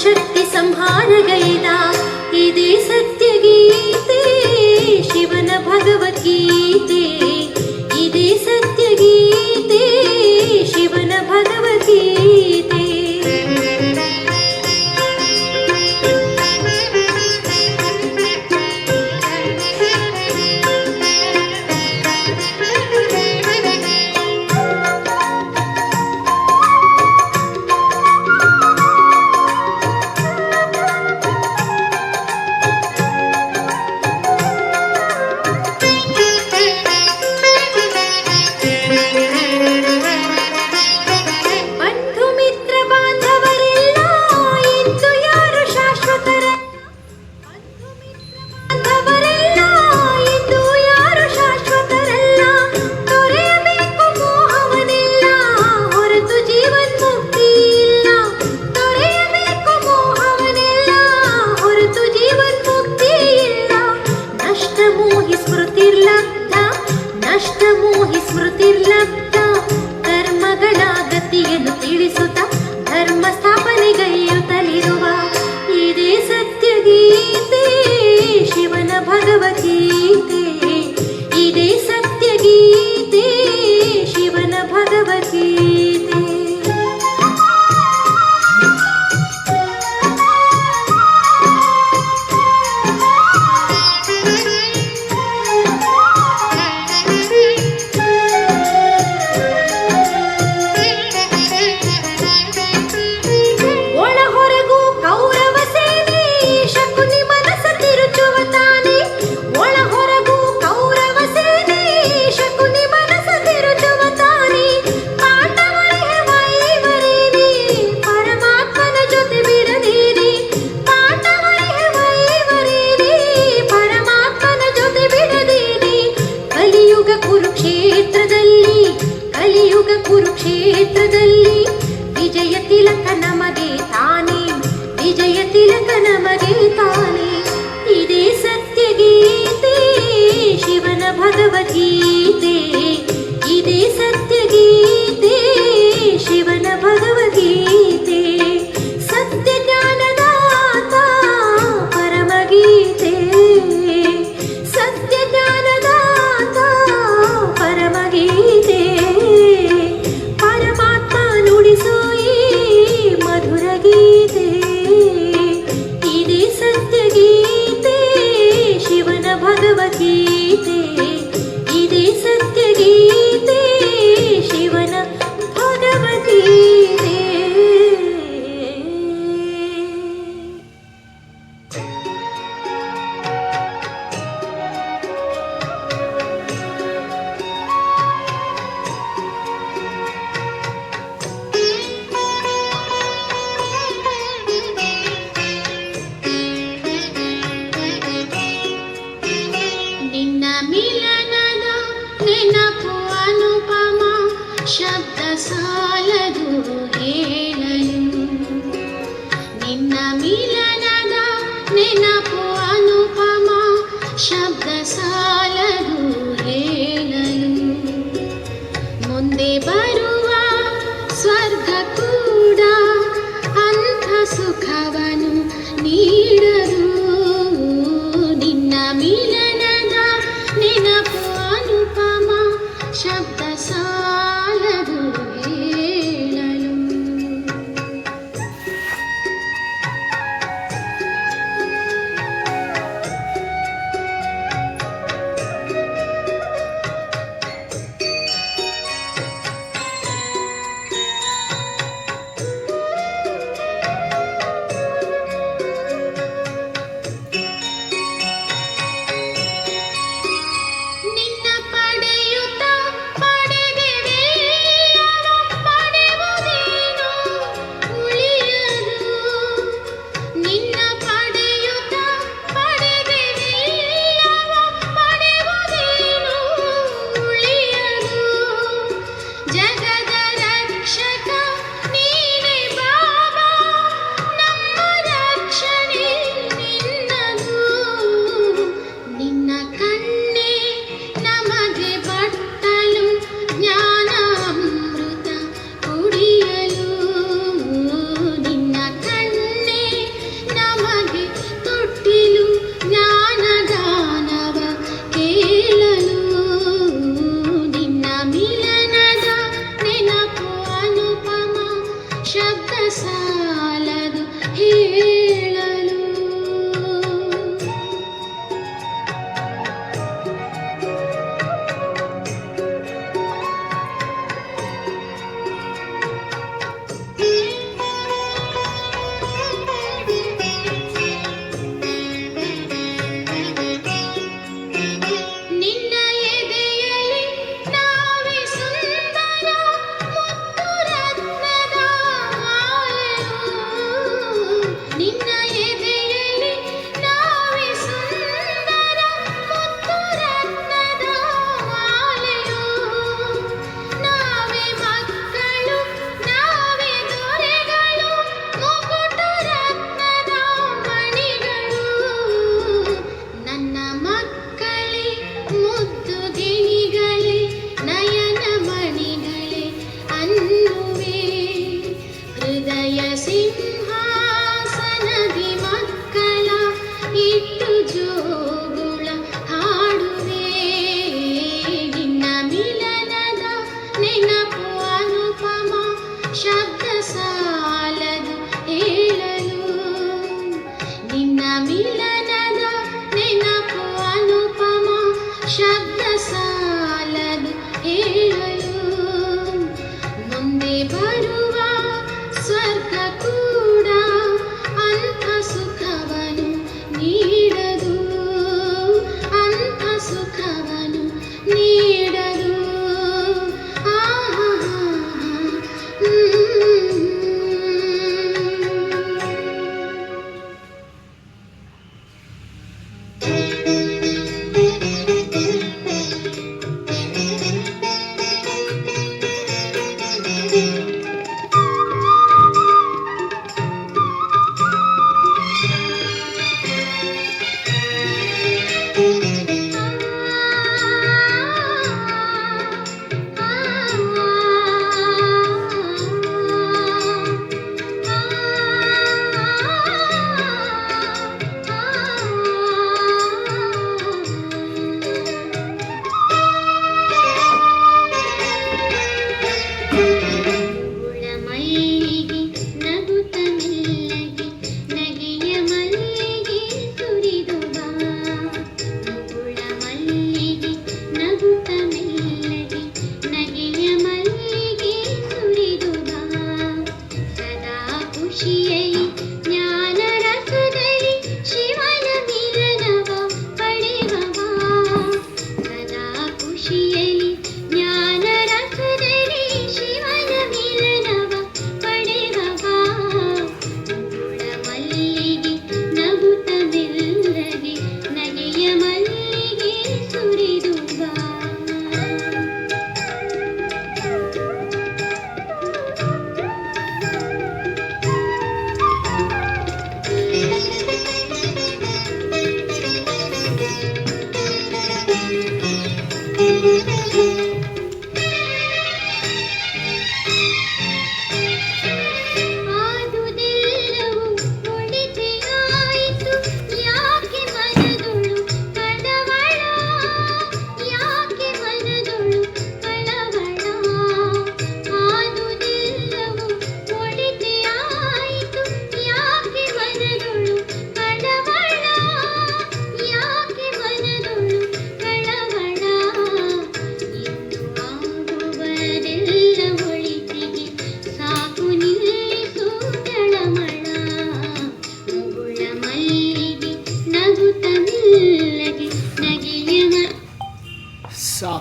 ಶಕ್ತಿ ಸಂಹಾರಗೈದ ಇದೇ ಸತ್ಯಗೀತೆ ಶಿವನ ಭಗವದ್ಗೀತೆ ಇದೇ ಸತ್ಯಗೀತೆ ಶಿವನ ಭಗವದ್ಗೀತೆ ನಷ್ಟಮೋಹಿ ಸ್ಮೃತಿರ್ಲಬ್ಧ ಕರ್ಮಗಳ ಗತಿಯನ್ನು ತಿಳಿಸುತ್ತ ಧರ್ಮ ಸ್ಥಾಪನೆಗೈಯುತ್ತಲಿರುವ ಇದೇ ಸತ್ಯಗೀತೆ ಶಿವನ ಭಗವದ್ಗೀತೆ ಇದೇ ಸತ್ಯಗೀತೆ ಶಿವನ ಭಗವದ್ಗೀತೆ ಕುರುಕ್ಷೇತ್ರದಲ್ಲಿ ವಿಜಯ ತಿಲಕ ನಮಗೆ ತಾನೇ ವಿಜಯ ತಿಲಕ ನಮಗೆ ತಾನೇ ಇದೇ ಸತ್ಯಗೀತೆ ಶಿವನ ಭಗವದ್ಗೀತೆ ಇದೇ ಸತ್ಯಗೀತೆ ಶಿವನ ಭಗವದ್ಗೀತೆ ಸತ್ಯ ಜ್ಞಾನದಾತ ಪರಮಗೀತೆ ಸತ್ಯ ಜ್ಞಾನದಾತ ಪರಮಗೀತೆ ಭಗವದ್ಗೀತೆ ಇದೇ ಸತ್ಯಗೀತೆ ಶಿವನ ಭಗವದ್ಗೀತೆ ಮಿಲನದ ನೆನಪು ಅನುಪಮ ಶಬ್ದ ಸಾಲದು ಹೇಳಲು.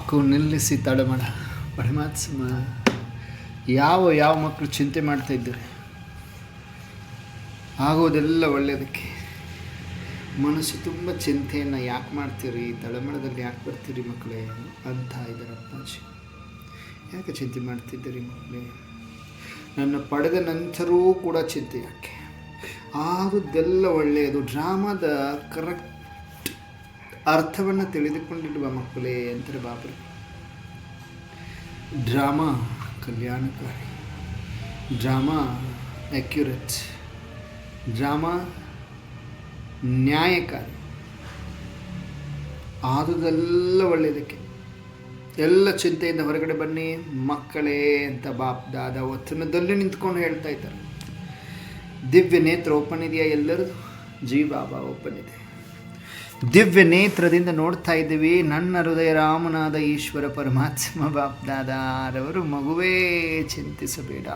ಸಾಕು ನಿಲ್ಲಿಸಿ ತಡಮಾಡ. ಪರಮಾತ್ಮ ಯಾವ ಮಕ್ಕಳು ಚಿಂತೆ ಮಾಡ್ತಾಯಿದ್ದಾರೆ, ಆಗೋದೆಲ್ಲ ಒಳ್ಳೆಯದಕ್ಕೆ. ಮನಸ್ಸು ತುಂಬ ಚಿಂತೆಯನ್ನು ಯಾಕೆ ಮಾಡ್ತೀರಿ, ತಳಮಳದಲ್ಲಿ ಯಾಕೆ ಬರ್ತೀರಿ ಮಕ್ಕಳೇ ಅಂತ ಇದ್ದಾರೆ ಅಪ್ಪಾಜಿ. ಯಾಕೆ ಚಿಂತೆ ಮಾಡ್ತಿದ್ದೀರಿ ಮಕ್ಕಳೇ? ನನ್ನ ಪಡೆದ ನಂತರವೂ ಕೂಡ ಚಿಂತೆ ಯಾಕೆ? ಆದದ್ದೆಲ್ಲ ಒಳ್ಳೆಯದು. ಡ್ರಾಮಾದ ಕರೆಕ್ಟ್ ಅರ್ಥವನ್ನು ತಿಳಿದುಕೊಂಡಿರುವ ಮಕ್ಕಳೇ ಅಂತಾರೆ ಬಾಬರು. ಡ್ರಾಮಾ ಕಲ್ಯಾಣಕಾರಿ, ಡ್ರಾಮಾ ಅಕ್ಯುರೇಟ್, ಡ್ರಾಮಾ ನ್ಯಾಯಕಾರಿ. ಆದುದೆಲ್ಲ ಒಳ್ಳೆಯದಕ್ಕೆ. ಎಲ್ಲ ಚಿಂತೆಯಿಂದ ಹೊರಗಡೆ ಬನ್ನಿ ಮಕ್ಕಳೇ ಅಂತ ಬಾಪ್ ದಾದ ವಚನದಲ್ಲಿ ನಿಂತ್ಕೊಂಡು ಹೇಳ್ತಾ ಇದ್ದಾರೆ. ದಿವ್ಯ ನೇತ್ರ ಓಪನ್ ಇದೆಯಾ ಎಲ್ಲರದು? ಜೀ ಬಾಬಾ ಓಪನ್ ಇದೆ. ದಿವ್ಯ ನೇತ್ರದಿಂದ ನೋಡ್ತಾ ಇದ್ದೀವಿ. ನನ್ನ ಹೃದಯ ರಾಮನಾದ ಈಶ್ವರ ಪರಮಾತ್ಮ ಬಾಪ್ ದಾದಾರವರು ಮಗುವೇ ಚಿಂತಿಸಬೇಡ.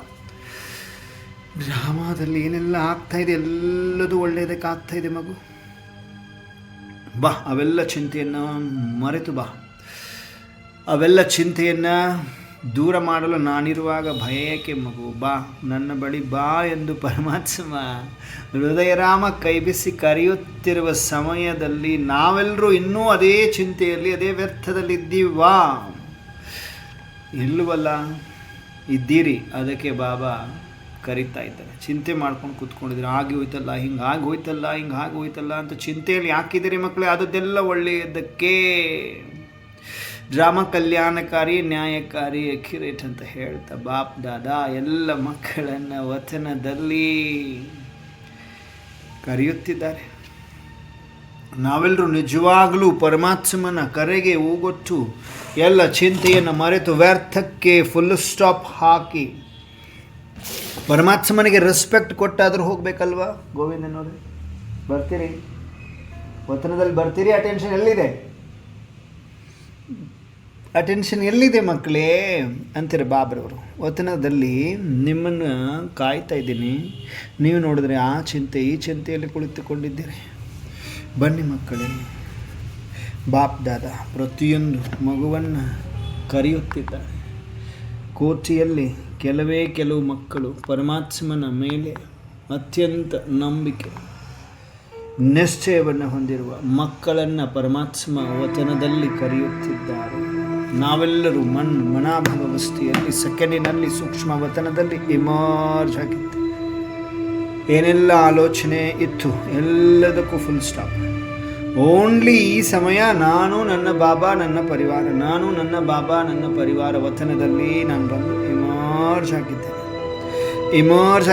ಡ್ರಾಮಾದಲ್ಲಿ ಏನೆಲ್ಲ ಆಗ್ತಾಯಿದೆ ಎಲ್ಲದೂ ಒಳ್ಳೆಯದಕ್ಕೆ ಆಗ್ತಾಯಿದೆ ಮಗು. ಬಾ, ಅವೆಲ್ಲ ಚಿಂತೆಯನ್ನು ಮರೆತು ಬಾ. ಅವೆಲ್ಲ ಚಿಂತೆಯನ್ನು ದೂರ ಮಾಡಲು ನಾನಿರುವಾಗ ಭಯ ಏಕೆ ಮಗು? ಬಾ ನನ್ನ ಬಳಿ ಬಾ ಎಂದು ಪರಮಾತ್ಮ ಹೃದಯರಾಮ ಕೈ ಬಿಸಿ ಕರೆಯುತ್ತಿರುವ ಸಮಯದಲ್ಲಿ ನಾವೆಲ್ಲರೂ ಇನ್ನೂ ಅದೇ ಚಿಂತೆಯಲ್ಲಿ, ಅದೇ ವ್ಯರ್ಥದಲ್ಲಿದ್ದೀವಾ? ಇಲ್ಲವಲ್ಲ, ಇದ್ದೀರಿ. ಅದಕ್ಕೆ ಬಾಬಾ ಕರೀತಾ ಇದ್ದಾರೆ. ಚಿಂತೆ ಮಾಡ್ಕೊಂಡು ಕೂತ್ಕೊಂಡಿದ್ದೀರಿ, ಆಗಿ ಹೋಯ್ತಲ್ಲ, ಹಿಂಗಾಗಿ ಹೋಯ್ತಲ್ಲ ಅಂತ ಚಿಂತೆಯಲ್ಲಿ ಯಾಕಿದ್ದೀರಿ ಮಕ್ಕಳೇ? ಅದದ್ದೆಲ್ಲ ಒಳ್ಳೆಯದಕ್ಕೆ. ಡ್ರಾಮಾ ಕಲ್ಯಾಣಕಾರಿ, ನ್ಯಾಯಕಾರಿ, ಅಕ್ಯುರೇಟ್ ಅಂತ ಹೇಳ್ತಾ ಬಾಪ್ ದಾದಾ ಎಲ್ಲ ಮಕ್ಕಳನ್ನು ವಚನದಲ್ಲಿ ಕರೆಯುತ್ತಿದ್ದಾರೆ. ನಾವೆಲ್ಲರೂ ನಿಜವಾಗಲೂ ಪರಮಾತ್ಮನ ಕರೆಗೆ ಹೋಗೊಟ್ಟು ಎಲ್ಲ ಚಿಂತೆಯನ್ನು ಮರೆತು ವ್ಯರ್ಥಕ್ಕೆ ಫುಲ್ ಸ್ಟಾಪ್ ಹಾಕಿ ಪರಮಾತ್ಮನಿಗೆ ರೆಸ್ಪೆಕ್ಟ್ ಕೊಟ್ಟಾದರೂ ಹೋಗ್ಬೇಕಲ್ವಾ? ಗೋವಿಂದನವ್ರೆ ಬರ್ತೀರಿ? ವಚನದಲ್ಲಿ ಬರ್ತೀರಿ? ಅಟೆನ್ಷನ್ ಎಲ್ಲಿದೆ? ಅಟೆನ್ಷನ್ ಎಲ್ಲಿದೆ ಮಕ್ಕಳೇ ಅಂತೀರ ಬಾಬ್ರವರು. ವಚನದಲ್ಲಿ ನಿಮ್ಮನ್ನು ಕಾಯ್ತಾ ಇದ್ದೀನಿ, ನೀವು ನೋಡಿದ್ರೆ ಆ ಚಿಂತೆ ಈ ಚಿಂತೆಯಲ್ಲಿ ಕುಳಿತುಕೊಂಡಿದ್ದೀರಿ. ಬನ್ನಿ ಮಕ್ಕಳೇ, ಬಾಪ್ ದಾದಾ ಪ್ರತಿಯೊಂದು ಮಗುವನ್ನು ಕರೆಯುತ್ತಿದ್ದಾರೆ. ಕೋಟಿಯಲ್ಲಿ ಕೆಲವು ಮಕ್ಕಳು ಪರಮಾತ್ಮನ ಮೇಲೆ ಅತ್ಯಂತ ನಂಬಿಕೆ ನಿಶ್ಚಯವನ್ನು ಹೊಂದಿರುವ ಮಕ್ಕಳನ್ನು ಪರಮಾತ್ಮ ವಚನದಲ್ಲಿ ಕರೆಯುತ್ತಿದ್ದಾರೆ. ನಾವೆಲ್ಲರೂ ಮನಾಭವಸ್ಥೆಯಲ್ಲಿ ಸೆಕೆಂಡಿನಲ್ಲಿ ಸೂಕ್ಷ್ಮ ವಚನದಲ್ಲಿ ಇಮರ್ಜ್ ಆಗಿತ್ತು. ಏನೆಲ್ಲ ಆಲೋಚನೆ ಇತ್ತು ಎಲ್ಲದಕ್ಕೂ ಫುಲ್ ಸ್ಟಾಪ್. ಓನ್ಲಿ ಈ ಸಮಯ ನಾನು ನನ್ನ ಬಾಬಾ ನನ್ನ ಪರಿವಾರ, ನಾನು ನನ್ನ ಬಾಬಾ ನನ್ನ ಪರಿವಾರ ವಚನದಲ್ಲಿ ನಾನು ಬಂದು ಇಮರ್ಜ್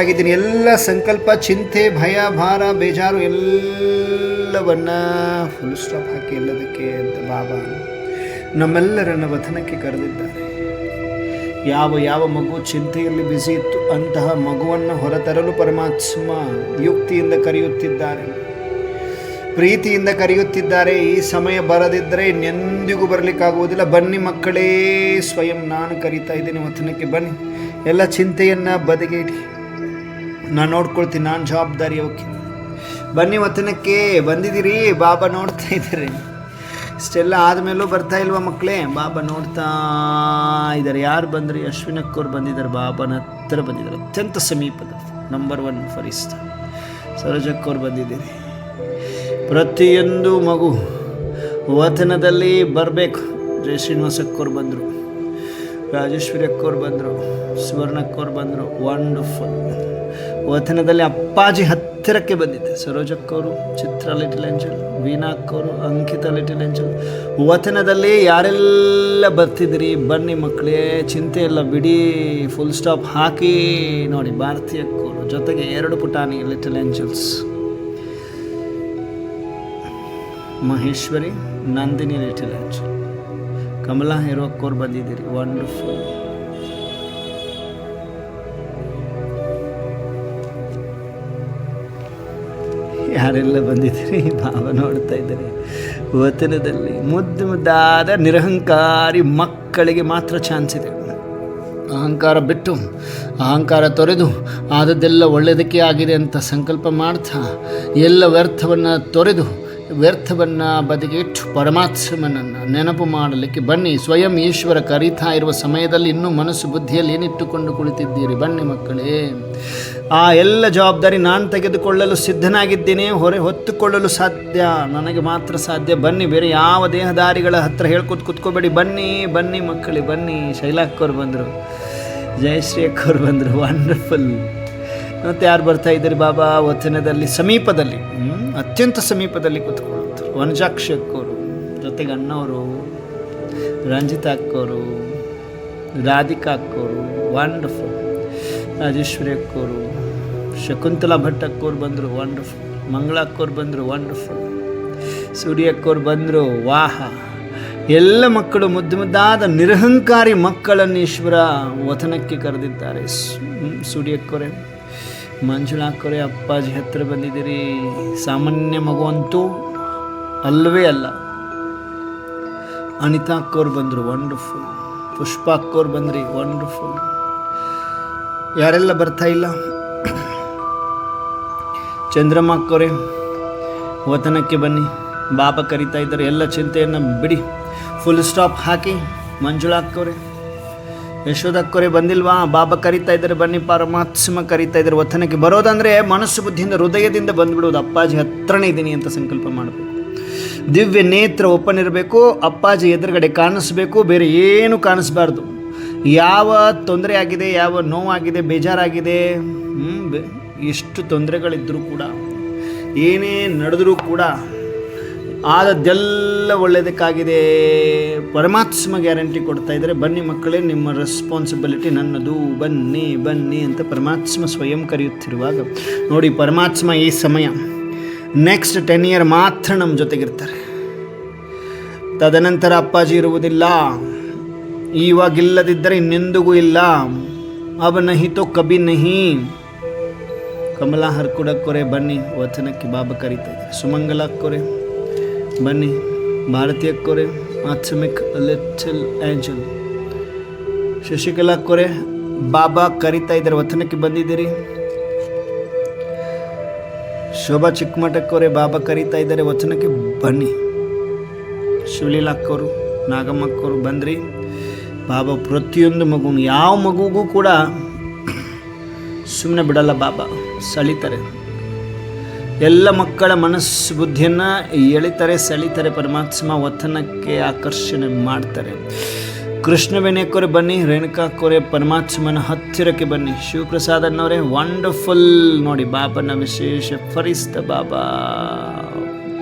ಆಗಿದ್ದೀನಿ. ಎಲ್ಲ ಸಂಕಲ್ಪ, ಚಿಂತೆ, ಭಯ, ಭಾರ, ಬೇಜಾರು ಎಲ್ಲವನ್ನ ಫುಲ್ ಸ್ಟಾಪ್ ಹಾಕಿ ಎಲ್ಲದಕ್ಕೆ ಅಂತ ಬಾಬಾ ನಮ್ಮೆಲ್ಲರನ್ನ ವಚನಕ್ಕೆ ಕರೆದಿದ್ದಾರೆ. ಯಾವ ಮಗು ಚಿಂತೆಯಲ್ಲಿ ಬ್ಯುಸಿ ಇತ್ತು ಅಂತಹ ಮಗುವನ್ನು ಹೊರತರಲು ಪರಮಾತ್ಮ ಯುಕ್ತಿಯಿಂದ ಕರೆಯುತ್ತಿದ್ದಾರೆ, ಪ್ರೀತಿಯಿಂದ ಕರೆಯುತ್ತಿದ್ದಾರೆ. ಈ ಸಮಯ ಬರದಿದ್ದರೆ ಇನ್ನೆಂದಿಗೂ ಬರಲಿಕ್ಕಾಗುವುದಿಲ್ಲ. ಬನ್ನಿ ಮಕ್ಕಳೇ, ಸ್ವಯಂ ನಾನು ಕರೀತಾ ಇದ್ದೀನಿ ವಚನಕ್ಕೆ ಬನ್ನಿ. ಎಲ್ಲ ಚಿಂತೆಯನ್ನು ಬದಿಗೆ ಇಡಿ, ನಾನು ನೋಡ್ಕೊಳ್ತೀನಿ, ನಾನು ಜವಾಬ್ದಾರಿ ಓಕೆ. ಬನ್ನಿ ವಚನಕ್ಕೆ. ಬಂದಿದ್ದೀರಿ, ಬಾಬಾ ನೋಡ್ತಾ ಇದ್ದಾರೆ. ಇಷ್ಟೆಲ್ಲ ಆದಮೇಲೂ ಬರ್ತಾ ಇಲ್ವಾ ಮಕ್ಕಳೇ? ಬಾಬಾ ನೋಡ್ತಾ ಇದ್ದಾರೆ. ಯಾರು ಬಂದ್ರಿ? ಅಶ್ವಿನಕ್ಕವ್ರು ಬಂದಿದ್ದಾರೆ, ಬಾಬಾನ ಹತ್ತಿರ ಬಂದಿದ್ದಾರೆ, ಅತ್ಯಂತ ಸಮೀಪದ ನಂಬರ್ 1 ಫರಿಸ್ತ. ಸರೋಜಕ್ಕವ್ರು ಬಂದಿದ್ದೀರಿ. ಪ್ರತಿಯೊಂದು ಮಗು ವಚನದಲ್ಲಿ ಬರಬೇಕು. ಜಯ ಶ್ರೀನಿವಾಸಕ್ಕವ್ರು ಬಂದರು, ರಾಜೇಶ್ವರಿ ಅಕ್ಕವ್ರು ಬಂದರು, ಸುವರ್ಣಕ್ಕವ್ರು ಬಂದರು. ವಂಡರ್ಫುಲ್. ವಚನದಲ್ಲಿ ಅಪ್ಪಾಜಿ ಹತ್ತಿರಕ್ಕೆ ಬಂದಿದ್ದೆ. ಸರೋಜಕ್ಕವರು, ಚಿತ್ರ ಲಿಟಲ್ ಏಂಜಲ್, ವೀಣಾ ಅಕ್ಕವರು, ಅಂಕಿತಾ ಲಿಟಲ್ ಏಂಜಲ್. ವಚನದಲ್ಲಿ ಯಾರೆಲ್ಲ ಬರ್ತಿದ್ದೀರಿ ಬನ್ನಿ ಮಕ್ಕಳೇ, ಚಿಂತೆ ಎಲ್ಲ ಬಿಡಿ, ಫುಲ್ ಸ್ಟಾಪ್ ಹಾಕಿ. ನೋಡಿ, ಭಾರತಿ ಅಕ್ಕವರು ಜೊತೆಗೆ 2 ಪುಟಾಣಿ little angels, Maheshwari, Nandini little angel, Kamala ಹೇರೋಕ್ಕವ್ರು ಬಂದಿದ್ದೀರಿ. ವಂಡರ್ಫುಲ್. ಯಾರೆಲ್ಲ ಬಂದಿದ್ದೀರಿ? ಬಾಬಾ ನೋಡ್ತಾ ಇದ್ದಾರೆ. ವಚನದಲ್ಲಿ ಮುದ್ದಾದ ನಿರಹಂಕಾರಿ ಮಕ್ಕಳಿಗೆ ಮಾತ್ರ ಚಾನ್ಸ್ ಇದೆ. ಅಹಂಕಾರ ಬಿಟ್ಟು, ಅಹಂಕಾರ ತೊರೆದು, ಆದದ್ದೆಲ್ಲ ಒಳ್ಳೆಯದಕ್ಕೆ ಆಗಿದೆ ಅಂತ ಸಂಕಲ್ಪ ಮಾಡ್ತಾ, ಎಲ್ಲ ವ್ಯರ್ಥವನ್ನು ತೊರೆದು ವ್ಯರ್ಥವನ್ನು ಬದಿಗಿಟ್ಟು ಪರಮಾತ್ಮನನ್ನು ನೆನಪು ಮಾಡಲಿಕ್ಕೆ ಬನ್ನಿ. ಸ್ವಯಂ ಈಶ್ವರ ಕರೀತಾ ಇರುವ ಸಮಯದಲ್ಲಿ ಇನ್ನೂ ಮನಸ್ಸು ಬುದ್ಧಿಯಲ್ಲಿ ಏನಿಟ್ಟುಕೊಂಡು ಕುಳಿತಿದ್ದೀರಿ? ಬನ್ನಿ ಮಕ್ಕಳೇ, ಆ ಎಲ್ಲ ಜವಾಬ್ದಾರಿ ನಾನು ತೆಗೆದುಕೊಳ್ಳಲು ಸಿದ್ಧನಾಗಿದ್ದೇನೆ. ಹೊತ್ತುಕೊಳ್ಳಲು ಸಾಧ್ಯ ನನಗೆ ಮಾತ್ರ ಸಾಧ್ಯ. ಬನ್ನಿ, ಬೇರೆ ಯಾವ ದೇಹದಾರಿಗಳ ಹತ್ರ ಹೇಳ್ಕೊತ ಕೂತ್ಕೋಬೇಡಿ. ಬನ್ನಿ ಬನ್ನಿ ಮಕ್ಕಳೇ, ಬನ್ನಿ. ಶೈಲಾಕ್ಕವ್ರು ಬಂದರು, ಜಯಶ್ರೀ ಅಕ್ಕವ್ರು ಬಂದರು. ವಂಡರ್ಫುಲ್. ಮತ್ತು ಯಾರು ಬರ್ತಾ ಇದ್ದಾರೆ? ಬಾಬಾ ವಚನದಲ್ಲಿ ಸಮೀಪದಲ್ಲಿ, ಅತ್ಯಂತ ಸಮೀಪದಲ್ಲಿ ಕೂತ್ಕೊಳ್ಳೋದು ವನಜಾಕ್ಷಿ ಅಕ್ಕವರು, ಜೊತೆಗೆ ಅಣ್ಣವರು, ರಂಜಿತಾ ಅಕ್ಕವರು, ರಾಧಿಕಾ ಅಕ್ಕವರು, ವಂಡರ್ಫುಲ್. ರಾಜೇಶ್ವರಿ ಅಕ್ಕವರು, ಶಕುಂತಲಾ ಭಟ್ ಅಕ್ಕವ್ರು ಬಂದರು, ವಂಡರ್ಫುಲ್. ಮಂಗಳಾ ಅಕ್ಕವ್ರು ಬಂದರು, ವಂಡರ್ಫುಲ್. ಸೂರ್ಯ ಅಕ್ಕವ್ರು ಬಂದರು, ವಾಹ. ಎಲ್ಲ ಮಕ್ಕಳು ಮುದ್ದು ಮುದ್ದಾದ ನಿರಹಂಕಾರಿ ಮಕ್ಕಳನ್ನು ಈಶ್ವರ ವತನಕ್ಕೆ ಕರೆದಿದ್ದಾರೆ. ಸೂರ್ಯ ಅಕ್ಕವರೇ, ಮಂಜುಳಾ ಅಕ್ಕವರೇ, ಅಪ್ಪಾಜಿ ಹತ್ತಿರ ಬಂದಿದ್ದೀರಿ. ಸಾಮಾನ್ಯ ಮಗುವಂತೂ ಅಲ್ಲವೇ ಅಲ್ಲ. ಅನಿತಾ ಅಕ್ಕವ್ರು ಬಂದರು, ವಂಡರ್ಫುಲ್. ಪುಷ್ಪ ಅಕ್ಕವ್ರು ಬಂದ್ರಿ, ವಂಡರ್ಫುಲ್. ಯಾರೆಲ್ಲ ಬರ್ತಾ ಇಲ್ಲ? ಚಂದ್ರಮ್ಮ ಅಕ್ಕವರೇ, ವತನಕ್ಕೆ ಬನ್ನಿ. ಬಾಬಾ ಕರೀತಾ ಇದ್ದಾರೆ. ಎಲ್ಲ ಚಿಂತೆಯನ್ನು ಬಿಡಿ, ಫುಲ್ ಸ್ಟಾಪ್ ಹಾಕಿ. ಮಂಜುಳಾ ಅಕ್ಕವರೇ, ಯಶೋಧ ಅಕ್ಕವರೇ ಬಂದಿಲ್ವಾ? ಬಾಬಾ ಕರೀತಾ ಇದ್ದಾರೆ, ಬನ್ನಿ. ಪರಮಾತ್ಮ ಕರೀತಾ ಇದ್ದಾರೆ. ವತನಕ್ಕೆ ಬರೋದಂದರೆ ಮನಸ್ಸು ಬುದ್ಧಿಯಿಂದ ಹೃದಯದಿಂದ ಬಂದ್ಬಿಡೋದು. ಅಪ್ಪಾಜಿ ಹತ್ರನೇ ಇದ್ದೀನಿ ಅಂತ ಸಂಕಲ್ಪ ಮಾಡಬೇಕು. ದಿವ್ಯ ನೇತ್ರ ಓಪನ್ ಇರಬೇಕು. ಅಪ್ಪಾಜಿ ಎದುರುಗಡೆ ಕಾಣಿಸ್ಬೇಕು, ಬೇರೆ ಏನು ಕಾಣಿಸ್ಬಾರ್ದು. ಯಾವ ತೊಂದರೆ ಆಗಿದೆ, ಯಾವ ನೋವಾಗಿದೆ, ಬೇಜಾರಾಗಿದೆ, ಎಷ್ಟು ತೊಂದರೆಗಳಿದ್ದರೂ ಕೂಡ, ಏನೇ ನಡೆದರೂ ಕೂಡ ಆದದ್ದೆಲ್ಲ ಒಳ್ಳೆಯದಕ್ಕಾಗಿದೆ. ಪರಮಾತ್ಮ ಗ್ಯಾರಂಟಿ ಕೊಡ್ತಾ ಇದ್ದಾರೆ. ಬನ್ನಿ ಮಕ್ಕಳೇ, ನಿಮ್ಮ ರೆಸ್ಪಾನ್ಸಿಬಿಲಿಟಿ ನನ್ನದು, ಬನ್ನಿ ಬನ್ನಿ ಅಂತ ಪರಮಾತ್ಮ ಸ್ವಯಂ ಕರೆಯುತ್ತಿರುವಾಗ ನೋಡಿ, ಪರಮಾತ್ಮ ಈ ಸಮಯ ನೆಕ್ಸ್ಟ್ 10 ಇಯರ್ ಮಾತ್ರ ನಮ್ಮ ಜೊತೆಗಿರ್ತಾರೆ. ತದನಂತರ ಅಪ್ಪಾಜಿ ಇರುವುದಿಲ್ಲ. ಇವಾಗಿಲ್ಲದಿದ್ದರೆ ಇನ್ನೆಂದಿಗೂ ಇಲ್ಲ. ಅವ ನಹಿ ತೋ ಕಬಿ ನಹಿ. ಕಮಲಾ ಹರ್ಕುಡಕ್ಕೋರೆ ಬನ್ನಿ, ವಚನಕ್ಕೆ ಬಾಬಾ ಕರೀತಾ ಇದ್ದಾರೆ. ಸುಮಂಗಲ ಅಕ್ಕೋರೆ ಬನ್ನಿ. ಭಾರತಿ ಅಕ್ಕೋರೆ, ಆತ್ಮಿಕ್ ಲಿಟಲ್ ಏಂಜಲ್. ಶಶಿಕಲಾ ಅಕ್ಕೋರೆ, ಬಾಬಾ ಕರೀತಾ ಇದ್ದಾರೆ, ವಚನಕ್ಕೆ ಬಂದಿದ್ದೀರಿ. ಶೋಭಾ ಚಿಕ್ಕಮಠಕ್ಕವರೇ, ಬಾಬಾ ಕರೀತಾ ಇದ್ದಾರೆ, ವಚನಕ್ಕೆ ಬನ್ನಿ. ಶಿವಲೀಲಾ ಅಕ್ಕವರು, ನಾಗಮ್ಮ ಅಕ್ಕವರು ಬಂದ್ರಿ. ಬಾಬಾ ಪ್ರತಿಯೊಂದು ಮಗುನು, ಯಾವ ಮಗುಗೂ ಕೂಡ ಸುಮ್ಮನೆ ಬಿಡಲ್ಲ. ಬಾಬಾ ಸೆಳಿತಾರೆ. ಎಲ್ಲ ಮಕ್ಕಳ ಮನಸ್ಸು ಬುದ್ಧಿಯನ್ನು ಎಳಿತಾರೆ, ಸೆಳಿತಾರೆ. ಪರಮಾತ್ಮ ವತನಕ್ಕೆ ಆಕರ್ಷಣೆ ಮಾಡ್ತಾರೆ. ಕೃಷ್ಣವೇಣಿಯಕ್ಕವರೇ ಬನ್ನಿ. ರೇಣುಕಾ ಅಕ್ಕವರೇ, ಪರಮಾತ್ಮನ ಹತ್ತಿರಕ್ಕೆ ಬನ್ನಿ. ಶಿವಪ್ರಸಾದ್ ಅನ್ನೋರೇ, ವಂಡರ್ಫುಲ್. ನೋಡಿ, ಬಾಬನ ವಿಶೇಷ ಫರಿಸ್ತ ಬಾಬಾ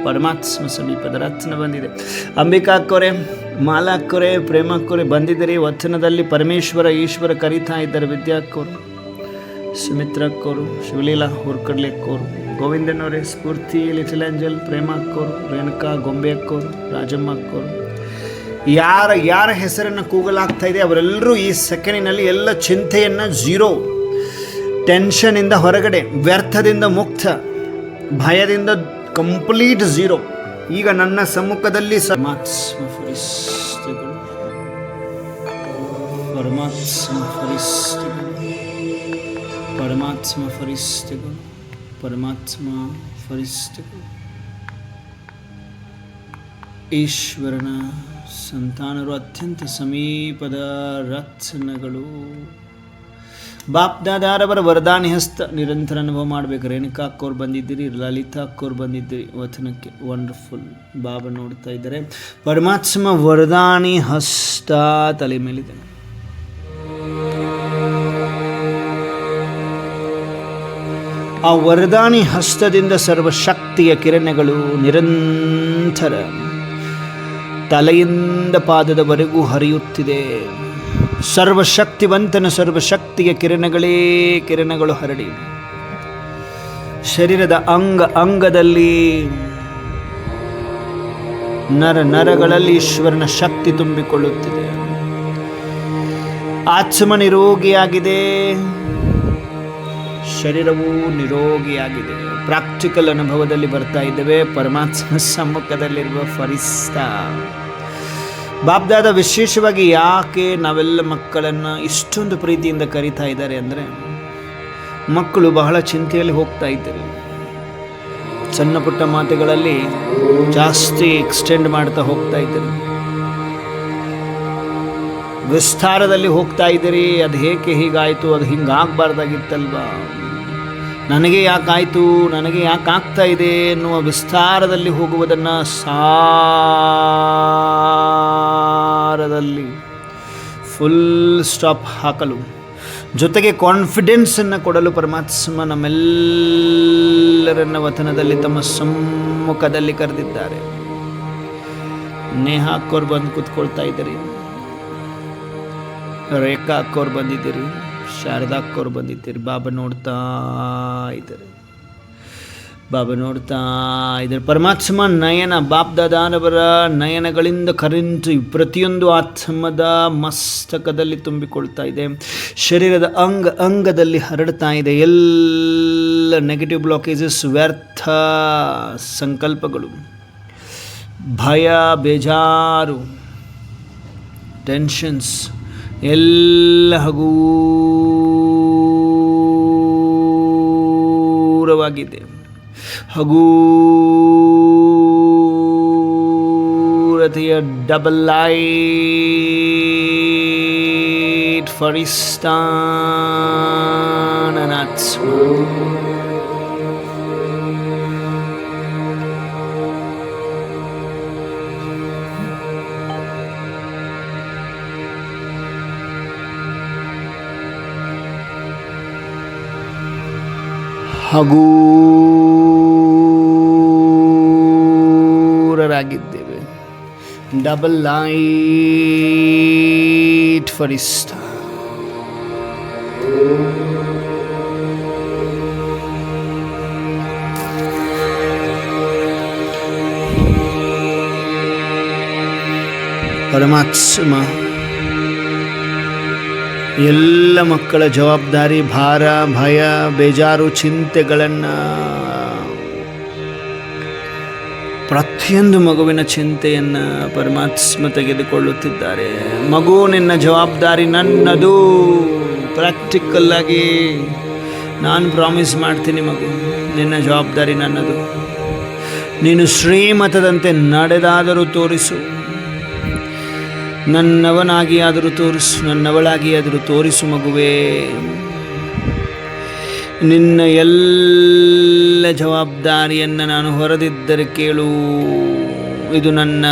ಪರಮಾತ್ಮ ಸಮೀಪದ ರತ್ನ ಬಂದಿದೆ. ಅಂಬಿಕಾ ಅಕ್ಕವರೇ, ಮಾಲಾ ಅಕ್ಕವರೇ, ಪ್ರೇಮ ಅಕ್ಕವರೇ ಬಂದಿದ್ದೀರಿ. ವಚನದಲ್ಲಿ ಪರಮೇಶ್ವರ ಈಶ್ವರ ಕರೀತಾ ಇದ್ದಾರೆ. ವಿದ್ಯಾ ಅಕ್ಕವರು, ಸುಮಿತ್ರ ಅಕ್ಕವರು, ಶಿವಲೀಲಾ ಹುರ್ಕಡ್ಲಿ ಅಕ್ಕವರು, ಗೋವಿಂದನವರೇ, ಸ್ಫೂರ್ತಿ ಲಿಟಲ್ ಏಂಜಲ್, ಪ್ರೇಮ ಅಕ್ಕವರು, ರೇಣುಕಾ, ಗೊಂಬೆ ಅಕ್ಕವರು, ರಾಜಮ್ಮ ಅಕ್ಕವರು. ಯಾರ ಹೆಸರನ್ನು ಕೂಗಲಾಗ್ತಾ ಇದೆ ಅವರೆಲ್ಲರೂ ಈ ಸೆಕೆಂಡಿನಲ್ಲಿ ಎಲ್ಲ ಚಿಂತೆಯನ್ನು ಝೀರೋ, ಟೆನ್ಷನಿಂದ ಹೊರಗಡೆ, ವ್ಯರ್ಥದಿಂದ ಮುಕ್ತ, ಭಯದಿಂದ ಕಂಪ್ಲೀಟ್ ಝೀರೋ. ಈಗ ನನ್ನ ಸಮ್ಮುಖದಲ್ಲಿ ಪರಮಾತ್ಮ ಫರಿಸ್ತಿಗಳು, ಪರಮಾತ್ಮ ಫರಿಸ್ತಿಗಳು, ಪರಮಾತ್ಮ ಫರಿಸ್ತಿಗಳು, ಪರಮಾತ್ಮ ಫರಿಸ್ತಿಗಳು. ಈಶ್ವರನ ಸಂತಾನರು, ಅತ್ಯಂತ ಸಮೀಪದ ರತ್ನಗಳು. ಬಾಪ್ದಾದಾರವರ ವರದಾನಿ ಹಸ್ತ ನಿರಂತರ ಅನುಭವ ಮಾಡಬೇಕು. ರೇಣುಕಾ ಅಕ್ಕವ್ರು ಬಂದಿದ್ದೀರಿ, ಲಲಿತಾ ಅಕ್ಕವ್ರು ಬಂದಿದ್ದೀರಿ ವಚನಕ್ಕೆ. ವಂಡರ್ಫುಲ್. ಬಾಬಾ ನೋಡ್ತಾ ಇದ್ದಾರೆ. ಪರಮಾತ್ಮ ವರದಾನಿ ಹಸ್ತ ತಲೆ ಮೇಲಿದೆ. ಆ ವರದಾನಿ ಹಸ್ತದಿಂದ ಸರ್ವಶಕ್ತಿಯ ಕಿರಣಗಳು ನಿರಂತರ ತಲೆಯಿಂದ ಪಾದದವರೆಗೂ ಹರಿಯುತ್ತಿದೆ. ಸರ್ವಶಕ್ತಿವಂತನ ಸರ್ವಶಕ್ತಿಯ ಕಿರಣಗಳು ಹರಡಿ ಶರೀರದ ಅಂಗದಲ್ಲಿ ನರಗಳಲ್ಲಿ ಈಶ್ವರನ ಶಕ್ತಿ ತುಂಬಿಕೊಳ್ಳುತ್ತಿದೆ. ಆತ್ಮ ನಿರೋಗಿಯಾಗಿದೆ, ಶರೀರವೂ ನಿರೋಗಿಯಾಗಿದೆ. ಪ್ರಾಕ್ಟಿಕಲ್ ಅನುಭವದಲ್ಲಿ ಬರ್ತಾ ಇದ್ದೇವೆ. ಪರಮಾತ್ಮ ಸಮ್ಮುಖದಲ್ಲಿರುವ ಫರಿಸ್ತಾ ಬಾಬ್ದಾದ ವಿಶೇಷವಾಗಿ ಯಾಕೆ ನಾವೆಲ್ಲ ಮಕ್ಕಳನ್ನು ಇಷ್ಟೊಂದು ಪ್ರೀತಿಯಿಂದ ಕರೀತಾ ಇದ್ದಾರೆ ಅಂದರೆ, ಮಕ್ಕಳು ಬಹಳ ಚಿಂತೆಯಲ್ಲಿ ಹೋಗ್ತಾ ಇದ್ದಾರೆ. ಸಣ್ಣ ಪುಟ್ಟ ಮಾತುಗಳಲ್ಲಿ ಜಾಸ್ತಿ ಎಕ್ಸ್ಟೆಂಡ್ ಮಾಡ್ತಾ ಹೋಗ್ತಾ ಇದ್ದೀರಿ, ವಿಸ್ತಾರದಲ್ಲಿ ಹೋಗ್ತಾ ಇದ್ದೀರಿ. ಅದು ಏಕೆ ಹೀಗಾಯಿತು, ಅದು ಹಿಂಗಾಗಬಾರ್ದಾಗಿತ್ತಲ್ವಾ, ನನಗೆ ಯಾಕಾಯಿತು, ನನಗೆ ಯಾಕೆ ಆಗ್ತಾ ಇದೆ ಎನ್ನುವ ವಿಸ್ತಾರದಲ್ಲಿ ಹೋಗುವುದನ್ನು ಸಾರದಲ್ಲಿ ಫುಲ್ ಸ್ಟಾಪ್ ಹಾಕಲು, ಜೊತೆಗೆ ಕಾನ್ಫಿಡೆನ್ಸನ್ನು ಕೊಡಲು ಪರಮಾತ್ಮ ನಮ್ಮೆಲ್ಲರನ್ನ ವತನದಲ್ಲಿ ತಮ್ಮ ಸಮ್ಮುಖದಲ್ಲಿ ಕರೆದಿದ್ದಾರೆ. ನೇಹಾ ಅಕ್ಕೋರು ಬಂದು ಕೂತ್ಕೊಳ್ತಾ ಇದ್ದೀರಿ, ರೇಖಾ ಅಕ್ಕೋರು ಬಂದಿದ್ದೀರಿ, ಶಾರದಾ ಅಕ್ಕೋರು ಬಂದಿದ್ದೀರಿ. ಬಾಬಾ ನೋಡ್ತಾ ಇದ್ದಾರೆ, ಬಾಬಾ ನೋಡ್ತಾ ಇದ್ದಾರೆ. ಪರಮಾತ್ಮ ನಯನ, ಬಾಪ್ ದಾದಾನವರ ನಯನಗಳಿಂದ ಕರೆಂಟು ಪ್ರತಿಯೊಂದು ಆತ್ಮದ ಮಸ್ತಕದಲ್ಲಿ ತುಂಬಿಕೊಳ್ತಾ ಇದೆ, ಶರೀರದ ಅಂಗದಲ್ಲಿ ಹರಡ್ತಾ ಇದೆ. ಎಲ್ಲ ನೆಗೆಟಿವ್ ಬ್ಲಾಕೇಜಸ್, ವ್ಯರ್ಥ ಸಂಕಲ್ಪಗಳು, ಭಯ, ಬೇಜಾರು, ಟೆನ್ಷನ್ಸ್ ಎಲ್ಲ ಹಗೂರವಾಗಿದೆ. ಹಗೂರತೆಯ ಡಬಲ್ ಲೈಟ್ ಫರಿಸ್ತಾನನಾತ್ಮ ಹಗೂರರಾಗಿದ್ದೇವೆ. ಡಬಲ್ ಲೈಟ್ ಫರಿಸ್ತಾ ಪರಮಾತ್ಮ ಎಲ್ಲ ಮಕ್ಕಳ ಜವಾಬ್ದಾರಿ, ಭಾರ, ಭಯ, ಬೇಜಾರು, ಚಿಂತೆಗಳನ್ನು, ಪ್ರತಿಯೊಂದು ಮಗುವಿನ ಚಿಂತೆಯನ್ನು ಪರಮಾತ್ಮ ತೆಗೆದುಕೊಳ್ಳುತ್ತಿದ್ದಾರೆ. ಮಗು, ನಿನ್ನ ಜವಾಬ್ದಾರಿ ನನ್ನದು. ಪ್ರಾಕ್ಟಿಕಲ್ ಆಗಿ ನಾನು ಪ್ರಾಮಿಸ್ ಮಾಡ್ತೀನಿ ಮಗು, ನಿನ್ನ ಜವಾಬ್ದಾರಿ ನನ್ನದು. ನೀನು ಶ್ರೀಮತದಂತೆ ನಡೆದಾದರೂ ತೋರಿಸು, ನನ್ನವನಾಗಿ ಆದರೂ ತೋರಿಸು, ನನ್ನವಳಾಗಿ ಆದರೂ ತೋರಿಸು ಮಗುವೇ. ನಿನ್ನ ಎಲ್ಲ ಜವಾಬ್ದಾರಿಯನ್ನು ನಾನು ಹೊರದಿದ್ದರೆ ಕೇಳು. ಇದು ನನ್ನ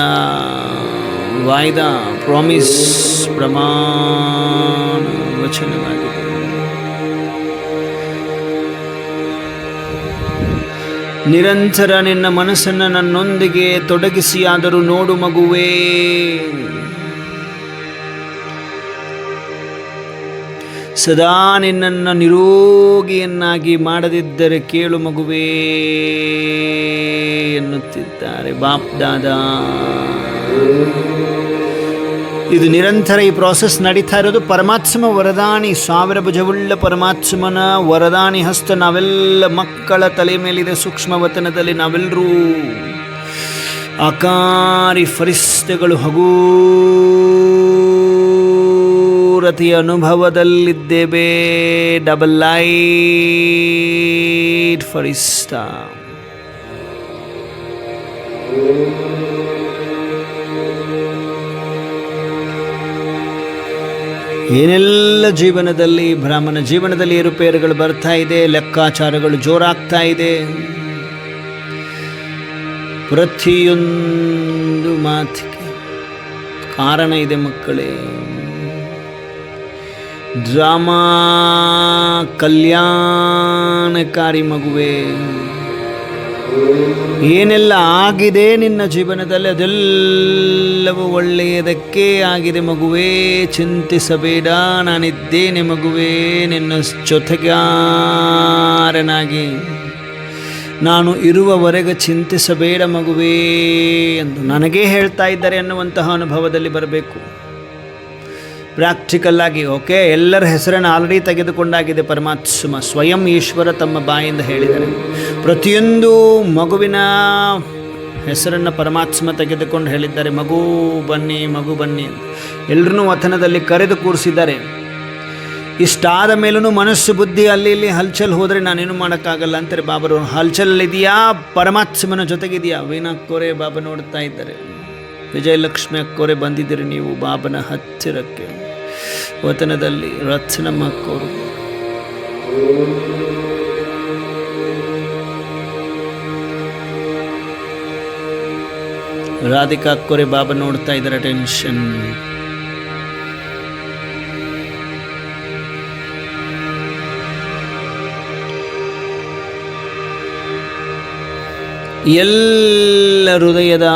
ವಾಯ್ದಾ, ಪ್ರಾಮಿಸ್, ಪ್ರಮಾಣ ವಚನವಾಗಿದೆ. ನಿರಂತರ ನಿನ್ನ ಮನಸ್ಸನ್ನು ನನ್ನೊಂದಿಗೆ ತೊಡಗಿಸಿಯಾದರೂ ನೋಡು ಮಗುವೇ. ಸದಾ ನಿನ್ನನ್ನು ನಿರೋಗಿಯನ್ನಾಗಿ ಮಾಡದಿದ್ದರೆ ಕೇಳು ಮಗುವೇ ಎನ್ನುತ್ತಿದ್ದಾರೆ ಬಾಪ್ ದಾದಾ. ಇದು ನಿರಂತರ ಈ ಪ್ರಾಸೆಸ್ ನಡೀತಾ ಇರೋದು ಪರಮಾತ್ಮ ವರದಾನಿ, 1000 ಭುಜವುಳ್ಳ ಪರಮಾತ್ಮನ ವರದಾನಿ ಹಸ್ತ ನಾವೆಲ್ಲ ಮಕ್ಕಳ ತಲೆ ಮೇಲಿದೆ. ಸೂಕ್ಷ್ಮವತನದಲ್ಲಿ ನಾವೆಲ್ಲರೂ ಆಕಾರಿ ಫರಿಸ್ತೆಗಳು, ಹಗೂರತೆಯ ಅನುಭವದಲ್ಲಿದ್ದೇವೆ. ಡಬಲ್ ಲೈಟ್ ಫರಿಸ್ತಾ ಏನೆಲ್ಲ ಜೀವನದಲ್ಲಿ, ಬ್ರಾಹ್ಮಣ ಜೀವನದಲ್ಲಿ ಏರುಪೇರುಗಳು ಬರ್ತಾ ಇದೆ, ಲೆಕ್ಕಾಚಾರಗಳು ಜೋರಾಗ್ತಾ ಇದೆ. ಪ್ರತಿಯೊಂದು ಮಾತಿಗೆ ಕಾರಣ ಇದೆ ಮಕ್ಕಳೇ. ಡ್ರಾಮಾ ಕಲ್ಯಾಣಕಾರಿ ಮಗುವೆ. ಏನೆಲ್ಲ ಆಗಿದೆ ನಿನ್ನ ಜೀವನದಲ್ಲಿ ಅದೆಲ್ಲವೂ ಒಳ್ಳೆಯದಕ್ಕೆ ಆಗಿದೆ ಮಗುವೇ. ಚಿಂತಿಸಬೇಡ, ನಾನಿದ್ದೇನೆ ಮಗುವೇ ನಿನ್ನ ಜೊತೆಗಾರನಾಗಿ. ನಾನು ಇರುವವರೆಗೆ ಚಿಂತಿಸಬೇಡ ಮಗುವೇ ಎಂದು ನನಗೇ ಹೇಳ್ತಾ ಇದ್ದಾರೆ ಅನ್ನುವಂತಹ ಅನುಭವದಲ್ಲಿ ಬರಬೇಕು. ಪ್ರಾಕ್ಟಿಕಲ್ ಆಗಿ ಓಕೆ, ಎಲ್ಲರ ಹೆಸರನ್ನು ಆಲ್ರೆಡಿ ತೆಗೆದುಕೊಂಡಾಗಿದೆ ಪರಮಾತ್ಮ ಸ್ವಯಂ ಈಶ್ವರ ತಮ್ಮ ಬಾಯಿಂದ ಹೇಳಿದ್ದಾರೆ. ಪ್ರತಿಯೊಂದು ಮಗುವಿನ ಹೆಸರನ್ನು ಪರಮಾತ್ಮ ತೆಗೆದುಕೊಂಡು ಹೇಳಿದ್ದಾರೆ, ಮಗು ಬನ್ನಿ, ಮಗು ಬನ್ನಿ ಅಂತ. ಎಲ್ಲರನ್ನೂ ವತನದಲ್ಲಿ ಕರೆದು ಕೂರಿಸಿದ್ದಾರೆ. ಇಷ್ಟಾದ ಮೇಲೂ ಮನಸ್ಸು ಬುದ್ಧಿ ಅಲ್ಲಿ ಇಲ್ಲಿ ಹಲ್ಚಲ್ ಹೋದರೆ ನಾನೇನು ಮಾಡೋಕ್ಕಾಗಲ್ಲ ಅಂತಾರೆ ಬಾಬರು. ಹಲ್ಚಲ್ಲಿದೆಯಾ, ಪರಮಾತ್ಮನ ಜೊತೆಗಿದೆಯಾ? ವೀಣಾಕ್ಕೋರೆ ಬಾಬಾ ನೋಡ್ತಾ ಇದ್ದಾರೆ. ವಿಜಯಲಕ್ಷ್ಮಿ ಅಕ್ಕೋರೆ ಬಂದಿದ್ದೀರಿ ನೀವು ಬಾಬನ ಹತ್ತಿರಕ್ಕೆ. ವತನದಲ್ಲಿ ರತ್ನಮ್ಮ ಅಕ್ಕೋರು, ರಾಧಿಕಾ ಅಕ್ಕೋರೆ ಬಾಬಾ ನೋಡ್ತಾ ಇದ್ದಾರೆ. ಟೆನ್ಷನ್ ಎಲ್ಲ ಹೃದಯದ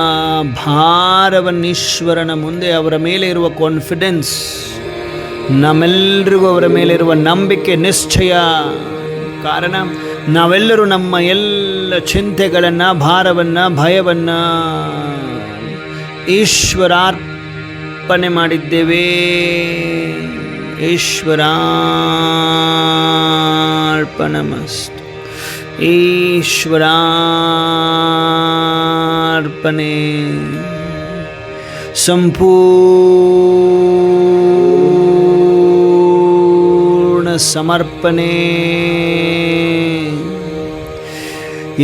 ಭಾರವನ್ನೀಶ್ವರನ ಮುಂದೆ, ಅವರ ಮೇಲೆ ಇರುವ ಕಾನ್ಫಿಡೆನ್ಸ್, ನಮ್ಮೆಲ್ಲರಿಗೂ ಅವರ ಮೇಲೆ ಇರುವ ನಂಬಿಕೆ, ನಿಶ್ಚಯ. ಕಾರಣ ನಾವೆಲ್ಲರೂ ನಮ್ಮ ಎಲ್ಲ ಚಿಂತೆಗಳನ್ನು, ಭಾರವನ್ನು, ಭಯವನ್ನು ಈಶ್ವರಾರ್ಪಣೆ ಮಾಡಿದ್ದೇವೆ. ಈಶ್ವರಾರ್ಪಣಮಸ್ತು. ಈಶ್ವರಾರ್ಪಣೆ, ಸಂಪೂರ್ಣ ಸಮರ್ಪಣೆ.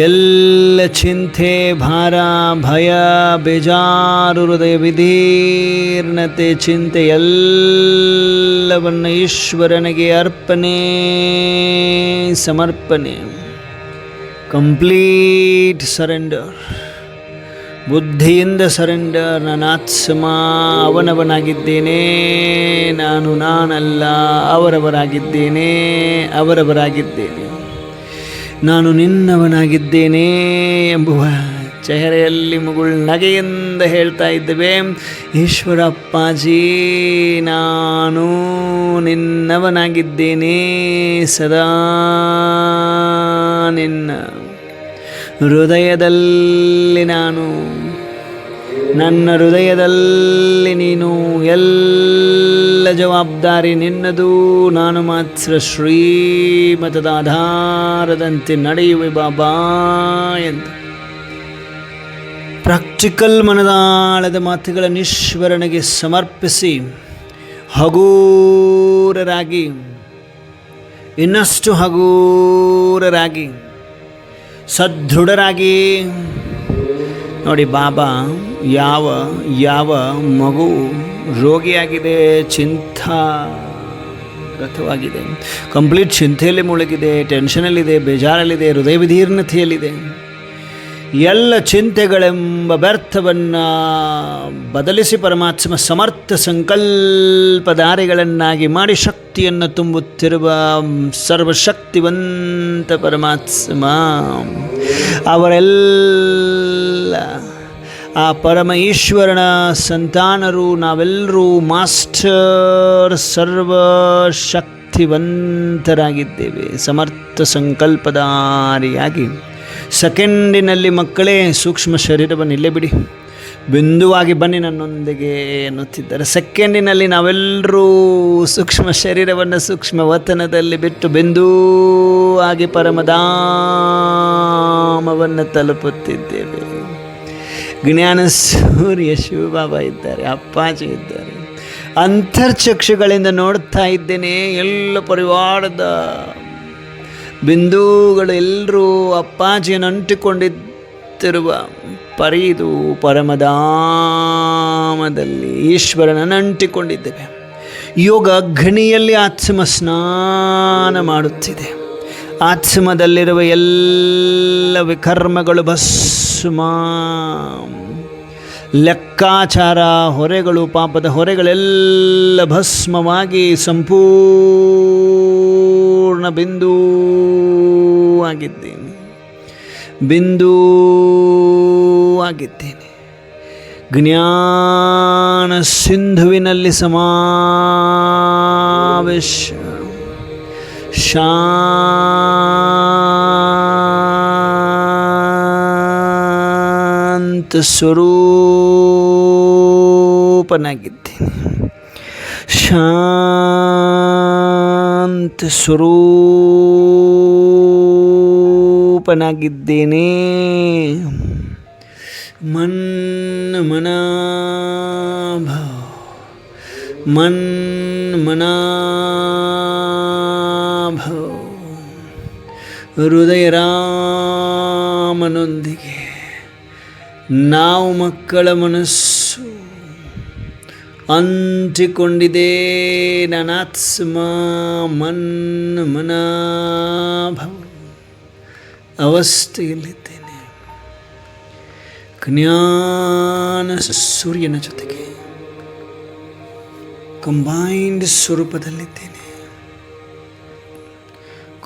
ಎಲ್ಲ ಚಿಂತೆ, ಭಾರ, ಭಯ, ಬೇಜಾರು, ಹೃದಯ ವಿದೀರ್ಣತೆ, ಚಿಂತೆ ಎಲ್ಲವನ್ನು ಈಶ್ವರನಿಗೆ ಅರ್ಪಣೆ, ಸಮರ್ಪಣೆ. ಕಂಪ್ಲೀಟ್ ಸರೆಂಡರ್, ಬುದ್ಧಿಯಿಂದ ಸರೆಂಡರ್. ನಾನು ಆತ್ಮ ಅವನವನಾಗಿದ್ದೇನೆ, ನಾನು ನಾನಲ್ಲ, ಅವರವರಾಗಿದ್ದೇನೆ, ಅವರವರಾಗಿದ್ದೇನೆ. ನಾನು ನಿನ್ನವನಾಗಿದ್ದೇನೆ ಎಂಬುವ ಚೆಹರೆಯಲ್ಲಿ ಮುಗುಳ್ ನಗೆಯಿಂದ ಹೇಳ್ತಾ ಇದ್ದೇವೆ. ಈಶ್ವರ ಅಪ್ಪಾಜಿ, ನಾನು ನಿನ್ನವನಾಗಿದ್ದೇನೆ, ಸದಾ ನಿನ್ನ ಹೃದಯದಲ್ಲಿ ನಾನು, ನನ್ನ ಹೃದಯದಲ್ಲಿ ನೀನು. ಎಲ್ಲ ಜವಾಬ್ದಾರಿ ನಿನ್ನದು, ನಾನು ಮಾತ್ರ ಶ್ರೀಮತದ ಆಧಾರದಂತೆ ನಡೆಯುವೆ ಬಾಬಾ ಎಂದು ಪ್ರಾಕ್ಟಿಕಲ್ ಮನದಾಳದ ಮಾತುಗಳನ್ನು ಈಶ್ವರನಿಗೆ ಸಮರ್ಪಿಸಿ ಹಗೂರರಾಗಿ, ಇನ್ನಷ್ಟು ಹಗೂರರಾಗಿ, ಸದೃಢರಾಗಿ. ನೋಡಿ ಬಾಬಾ, ಯಾವ ಮಗು ರೋಗಿಯಾಗಿದೆ, ಚಿಂತಾರಥವಾಗಿದೆ, ಕಂಪ್ಲೀಟ್ ಚಿಂತೆಯಲ್ಲಿ ಮುಳುಗಿದೆ, ಟೆನ್ಷನಲ್ಲಿದೆ, ಬೇಜಾರಲ್ಲಿದೆ, ಹೃದಯ ವಿದೀರ್ಣತೆಯಲ್ಲಿದೆ, ಎಲ್ಲ ಚಿಂತೆಗಳೆಂಬ ವ್ಯರ್ಥವನ್ನು ಬದಲಿಸಿ ಪರಮಾತ್ಮ ಸಮರ್ಥ ಸಂಕಲ್ಪಧಾರಿಗಳನ್ನಾಗಿ ಮಾಡಿ ಶಕ್ತಿಯನ್ನು ತುಂಬುತ್ತಿರುವ ಸರ್ವಶಕ್ತಿವಂತ ಪರಮಾತ್ಮ, ಅವರೆಲ್ಲ ಆ ಪರಮ ಈಶ್ವರನ ಸಂತಾನರು. ನಾವೆಲ್ಲರೂ ಮಾಸ್ಟರ್ ಸರ್ವಶಕ್ತಿವಂತರಾಗಿದ್ದೇವೆ, ಸಮರ್ಥ ಸಂಕಲ್ಪಧಾರಿಯಾಗಿ. ಸೆಕೆಂಡಿನಲ್ಲಿ ಮಕ್ಕಳೇ ಸೂಕ್ಷ್ಮ ಶರೀರವನ್ನು ಇಲ್ಲೇ ಬಿಡಿ, ಬಿಂದುವಾಗಿ ಬನ್ನಿ ನನ್ನೊಂದಿಗೆ ಎನ್ನುತ್ತಿದ್ದಾರೆ. ಸೆಕೆಂಡಿನಲ್ಲಿ ನಾವೆಲ್ಲರೂ ಸೂಕ್ಷ್ಮ ಶರೀರವನ್ನು ಸೂಕ್ಷ್ಮ ವತನದಲ್ಲಿ ಬಿಟ್ಟು ಬಿಂದುವಾಗಿ ಪರಮಧಾಮವನ್ನು ತಲುಪುತ್ತಿದ್ದೇವೆ. ಜ್ಞಾನ ಸೂರ್ಯ ಶಿವಬಾಬಾ ಇದ್ದಾರೆ, ಅಪ್ಪಾಜಿ ಇದ್ದಾರೆ. ಅಂತರ್ಚಕ್ಷುಗಳಿಂದ ನೋಡ್ತಾ ಇದ್ದೇನೆ. ಎಲ್ಲ ಪರಿವಾರದ ಬಿಂದುಗಳು ಎಲ್ಲರೂ ಅಪ್ಪಾಜಿಯನ್ನು ಅಂಟಿಕೊಂಡಿತ್ತಿರುವ ಪರಿದು ಪರಮಧಾಮದಲ್ಲಿ ಈಶ್ವರನನ್ನು ಅಂಟಿಕೊಂಡಿದ್ದೇವೆ. ಯೋಗ ಅಗ್ನಿಯಲ್ಲಿ ಆತ್ಮ ಸ್ನಾನ ಮಾಡುತ್ತಿದೆ. ಆತ್ಮದಲ್ಲಿರುವ ಎಲ್ಲ ವಿಕರ್ಮಗಳು ಭಸ್ಮ, ಲೆಕ್ಕಾಚಾರ ಹೊರೆಗಳು, ಪಾಪದ ಹೊರೆಗಳೆಲ್ಲ ಭಸ್ಮವಾಗಿ ಸಂಪೂರ್ಣ ಬಿಂದು ಆಗಿದ್ದೇನೆ, ಬಿಂದು ಆಗಿದ್ದೇನೆ. ಜ್ಞಾನ ಸಿಂಧುವಿನಲ್ಲಿ ಸಮಾವೇಶ, ಶಾಂತ ಸ್ವರೂಪನಾಗಿದ್ದೇನೆ, ಶಾಂತ ಸ್ವರೂಪನಾಗಿದ್ದೇನೆ. ಮನಾಭ ಭವ. ಹೃದಯ ರಾಮನೊಂದಿಗೆ ನಾವು ಮಕ್ಕಳ ಮನಸ್ಸು ಅಂಟಿಕೊಂಡಿದೆ. ನನಾತ್ಮ ಮನಾಭವ ಅವಸ್ಥೆಯಲ್ಲಿದ್ದೇನೆ. ಜ್ಞಾನ ಸೂರ್ಯನ ಜೊತೆಗೆ ಕಂಬೈನ್ಡ್ ಸ್ವರೂಪದಲ್ಲಿದ್ದೇನೆ.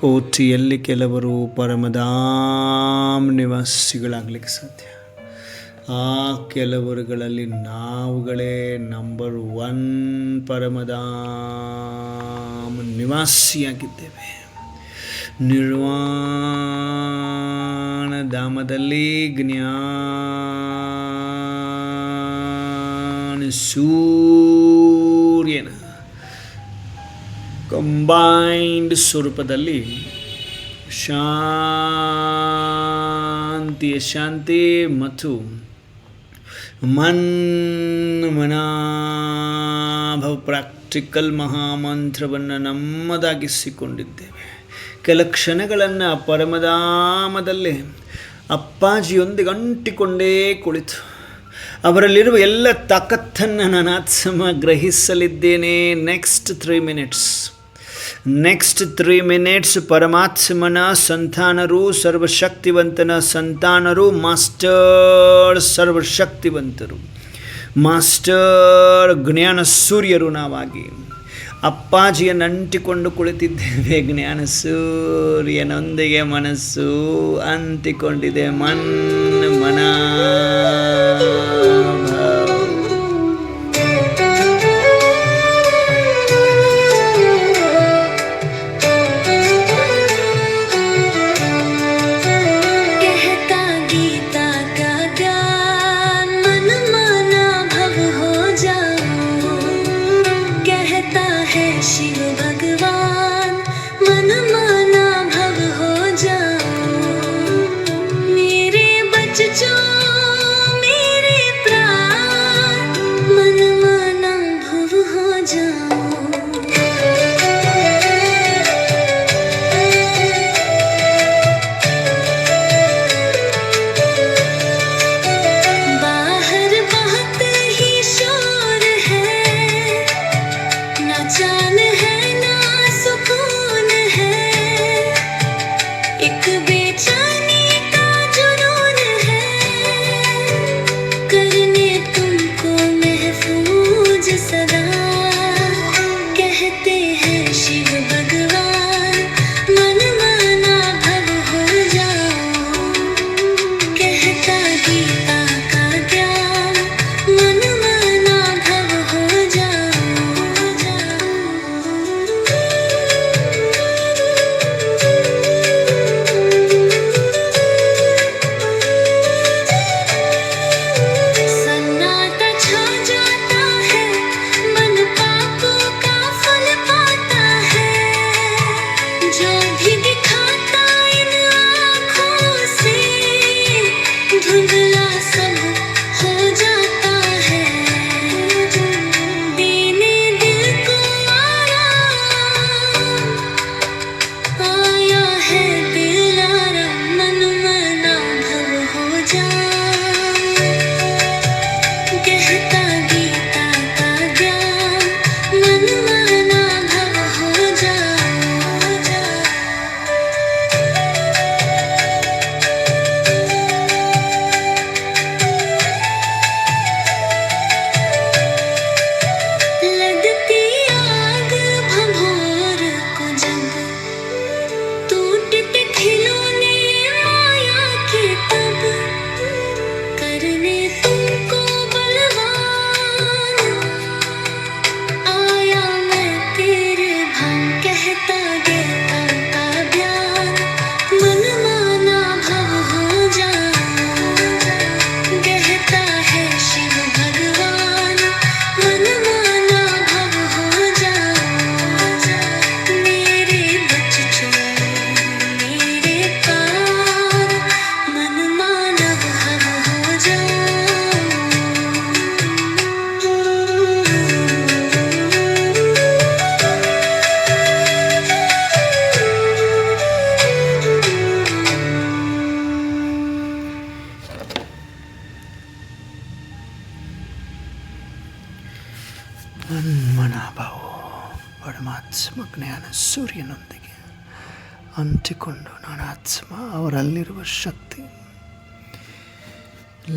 ಕೋಟಿಯಲ್ಲಿ ಕೆಲವರು ಪರಮಧಾಮ್ ನಿವಾಸಿಗಳಾಗಲಿಕ್ಕೆ ಸಾಧ್ಯ. ಆ ಕೆಲವರುಗಳಲ್ಲಿ ನಾವುಗಳೇ ನಂಬರ್ 1 ಪರಮಧಾಮ್ ನಿವಾಸಿಯಾಗಿದ್ದೇವೆ. ನಿರ್ವಾಣ ಧಾಮದಲ್ಲಿ ಜ್ಞಾನ ಸೂರ್ಯನ ಕಂಬೈನ್ಡ್ ಸ್ವರೂಪದಲ್ಲಿ ಶಾಂತಿ ಮತ್ತು ಮನಾಭವ ಪ್ರಾಕ್ಟಿಕಲ್ ಮಹಾಮಂತ್ರವನ್ನು ನಮ್ಮದಾಗಿಸಿಕೊಂಡಿದ್ದೇವೆ. ಕೆಲ ಕ್ಷಣಗಳನ್ನು ಪರಮಧಾಮದಲ್ಲಿ ಅಪ್ಪಾಜಿಯೊಂದಿಗೆ ಅಂಟಿಕೊಂಡೇ ಕುಳಿತು ಅವರಲ್ಲಿರುವ ಎಲ್ಲ ತಾಕತ್ತನ್ನು ನಾನು ಆತ್ಮ ಗ್ರಹಿಸಲಿದ್ದೇನೆ. ನೆಕ್ಸ್ಟ್ 3 ಮಿನಿಟ್ಸ್ ಪರಮಾತ್ಮನ ಸಂತಾನರು, ಸರ್ವಶಕ್ತಿವಂತನ ಸಂತಾನರು, ಮಾಸ್ಟರ್ ಸರ್ವಶಕ್ತಿವಂತರು, ಮಾಸ್ಟರ್ ಜ್ಞಾನ ಸೂರ್ಯರು ನಾವಾಗಿ ಅಪ್ಪಾಜಿಯನ್ನು ಅಂಟಿಕೊಂಡು ಕುಳಿತಿದ್ದೇವೆ. ಜ್ಞಾನ ಸೂರ್ಯನೊಂದಿಗೆ ಮನಸ್ಸು ಅಂಟಿಕೊಂಡಿದೆ. ಮನ मेरे ಮನೋಭಾವ ಪರಮಾತ್ಮ ಜ್ಞಾನ ಸೂರ್ಯನೊಂದಿಗೆ ಅಂಟಿಕೊಂಡು ನಾನು ಆತ್ಮ ಅವರಲ್ಲಿರುವ ಶಕ್ತಿ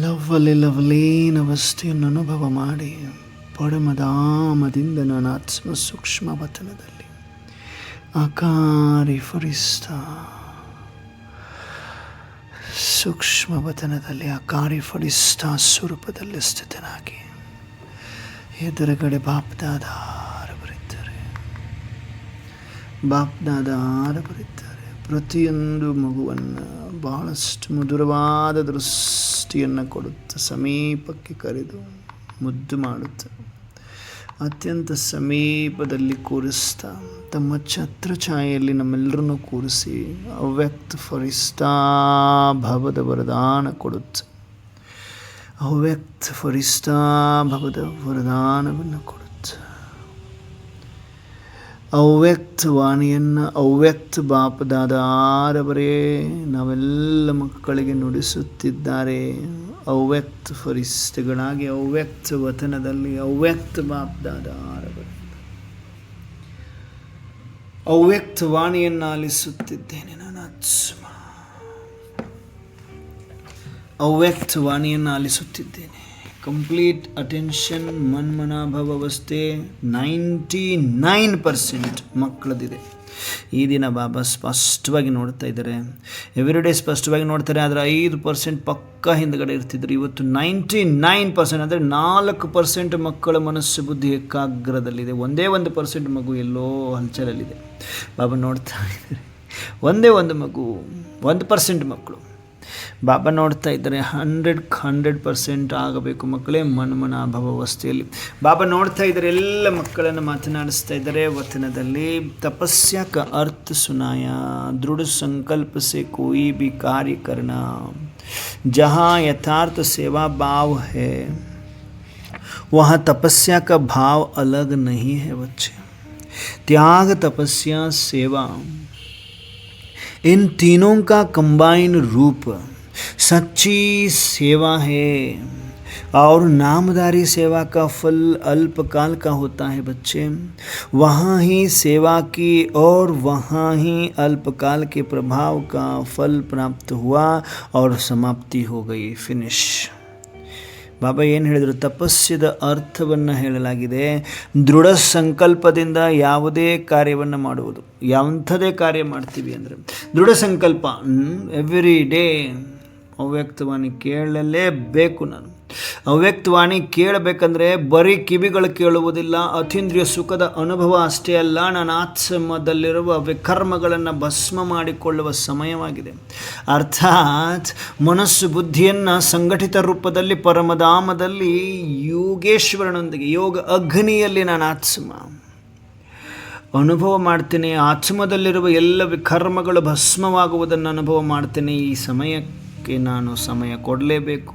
ಲವ್ಲೀನ ಅವಸ್ಥೆಯನ್ನು ಅನುಭವ ಮಾಡಿ ಪರಮಧಾಮದಿಂದ ನಾನು ಆತ್ಮ ಸೂಕ್ಷ್ಮ ವತನದಲ್ಲಿ ಆಕಾರಿ ಫರಿಸ್ತಾ ಸೂಕ್ಷ್ಮ ವತನದಲ್ಲಿ ಆಕಾರಿ ಫರಿಸ್ತಾ ಸ್ವರೂಪದಲ್ಲಿ ಸ್ಥಿತನಾಗಿ ಎದುರುಗಡೆ ಬಾಪ್ದಾದಾರ ಬರೀತಾರೆ ಪ್ರತಿಯೊಂದು ಮಗುವನ್ನು ಬಹಳಷ್ಟು ಮಧುರವಾದ ದೃಷ್ಟಿಯನ್ನು ಕೊಡುತ್ತಾ ಸಮೀಪಕ್ಕೆ ಕರೆದು ಮುದ್ದು ಮಾಡುತ್ತಾ ಅತ್ಯಂತ ಸಮೀಪದಲ್ಲಿ ಕೂರಿಸ್ತಾ ತಮ್ಮ ಛತ್ರಛಾಯೆಯಲ್ಲಿ ನಮ್ಮೆಲ್ಲರನ್ನೂ ಕೂರಿಸಿ ಅವ್ಯಕ್ತ ಫರಿಸ್ತಾ ಭವದ ವರದಾನ ಕೊಡುತ್ತೆ. ಅವ್ಯಕ್ತ ಫರಿಸ್ತಾ ಭವದ ವರದಾನವನ್ನು ಕೊಡುತ್ತೆ. ಅವ್ಯಕ್ತ ವಾಣಿಯನ್ನು ಅವ್ಯಕ್ತ ಬಾಪದಾದಾರವರೇ ನಾವೆಲ್ಲ ಮಕ್ಕಳಿಗೆ ನುಡಿಸುತ್ತಿದ್ದಾರೆ. ಅವ್ಯಕ್ತ ಫರಿಸ್ತೆಗಳಾಗಿ ಅವ್ಯಕ್ತ ವತನದಲ್ಲಿ ಅವ್ಯಕ್ತ ಬಾಪದಾದಾರವರೇ ಅವ್ಯಕ್ತ ವಾಣಿಯನ್ನು ಆಲಿಸುತ್ತಿದ್ದೇನೆ. ನಾನು ಆತ್ಮ ಅವ್ಯಕ್ತ ವಾಣಿಯನ್ನು ಆಲಿಸುತ್ತಿದ್ದೇನೆ. ಕಂಪ್ಲೀಟ್ ಅಟೆನ್ಷನ್ ಮನ್ಮನಾಭವ ಅವಸ್ಥೆ 99% ಮಕ್ಕಳದಿದೆ. ಈ ದಿನ ಬಾಬಾ ಸ್ಪಷ್ಟವಾಗಿ ನೋಡ್ತಾ ಇದ್ದಾರೆ. ಎವ್ರಿಡೇ ಸ್ಪಷ್ಟವಾಗಿ ನೋಡ್ತಾರೆ, ಆದರೆ 5% ಪಕ್ಕ ಹಿಂದ್ಗಡೆ ಇರ್ತಿದ್ರು. ಇವತ್ತು 99% ಅಂದರೆ 4% ಮಕ್ಕಳ ಮನಸ್ಸು ಬುದ್ಧಿ ಏಕಾಗ್ರದಲ್ಲಿದೆ. 1% ಮಗು ಎಲ್ಲೋ ಹಲ್ಚಲಲ್ಲಿದೆ. ಬಾಬಾ ನೋಡ್ತಾ ಇದ್ದಾರೆ, ಒಂದು ಮಗು 1% ಮಕ್ಕಳು ಬಾಬಾ ನೋಡ್ತಾ ಇದ್ದಾರೆ. 100% ಆಗಬೇಕು ಮಕ್ಕಳೇ ಮನ್ಮನಾಭವ ಅವಸ್ಥೆಯಲ್ಲಿ. ಬಾಬಾ ನೋಡ್ತಾ ಇದ್ದಾರೆ, ಎಲ್ಲ ಮಕ್ಕಳನ್ನು ಮಾತನಾಡಿಸ್ತಾ ಇದ್ದಾರೆ ವಚನದಲ್ಲಿ. ತಪಸ್ಯ ಕ ಅರ್ಥ ಸುನಾಯ, ದೃಢ ಸಂಕಲ್ಪ ಸೆ ಕೋಯಿ ಭಿ ಕಾರ್ಯ करना, जहाँ यथार्थ सेवा भाव है वहाँ तपस्या का भाव अलग नहीं है बच्चे. त्याग, तपस्या, सेवा, इन तीनों का कंबाइन रूप सच्ची सेवा है. और नामधारी सेवा का फल अल्पकाल का होता है बच्चे. वहाँ ही सेवा की और वहाँ ही अल्पकाल के प्रभाव का फल प्राप्त हुआ और समाप्ति हो गई. फिनिश. ಬಾಬಾ ಏನು ಹೇಳಿದರು? ತಪಸ್ಸದ ಅರ್ಥವನ್ನು ಹೇಳಲಾಗಿದೆ. ದೃಢ ಸಂಕಲ್ಪದಿಂದ ಯಾವುದೇ ಕಾರ್ಯವನ್ನು ಮಾಡುವುದು. ಯಾವುದೇ ಕಾರ್ಯ ಮಾಡ್ತೀವಿ ಅಂದರೆ ದೃಢ ಸಂಕಲ್ಪ. ಎವ್ರಿ ಡೇ ಅವ್ಯಕ್ತವಾಣಿ ಕೇಳಲೇಬೇಕು. ನಾನು ಅವ್ಯಕ್ತವಾಣಿ ಕೇಳಬೇಕಂದ್ರೆ ಬರೀ ಕಿವಿಗಳು ಕೇಳುವುದಿಲ್ಲ, ಅತೀಂದ್ರಿಯ ಸುಖದ ಅನುಭವ ಅಷ್ಟೇ ಅಲ್ಲ, ನನ್ನ ಆತ್ಮದಲ್ಲಿರುವ ವಿಕರ್ಮಗಳನ್ನು ಭಸ್ಮ ಮಾಡಿಕೊಳ್ಳುವ ಸಮಯವಾಗಿದೆ. ಅರ್ಥಾತ್ ಮನಸ್ಸು ಬುದ್ಧಿಯನ್ನು ಸಂಘಟಿತ ರೂಪದಲ್ಲಿ ಪರಮಧಾಮದಲ್ಲಿ ಯೋಗೇಶ್ವರನೊಂದಿಗೆ ಯೋಗ ಅಗ್ನಿಯಲ್ಲಿ ನಾನು ಆತ್ಮ ಅನುಭವ ಮಾಡ್ತೇನೆ. ಆತ್ಮದಲ್ಲಿರುವ ಎಲ್ಲ ವಿಕರ್ಮಗಳು ಭಸ್ಮವಾಗುವುದನ್ನು ಅನುಭವ ಮಾಡ್ತೇನೆ. ಈ ಸಮಯಕ್ಕೆ ನಾನು ಸಮಯ ಕೊಡಲೇಬೇಕು.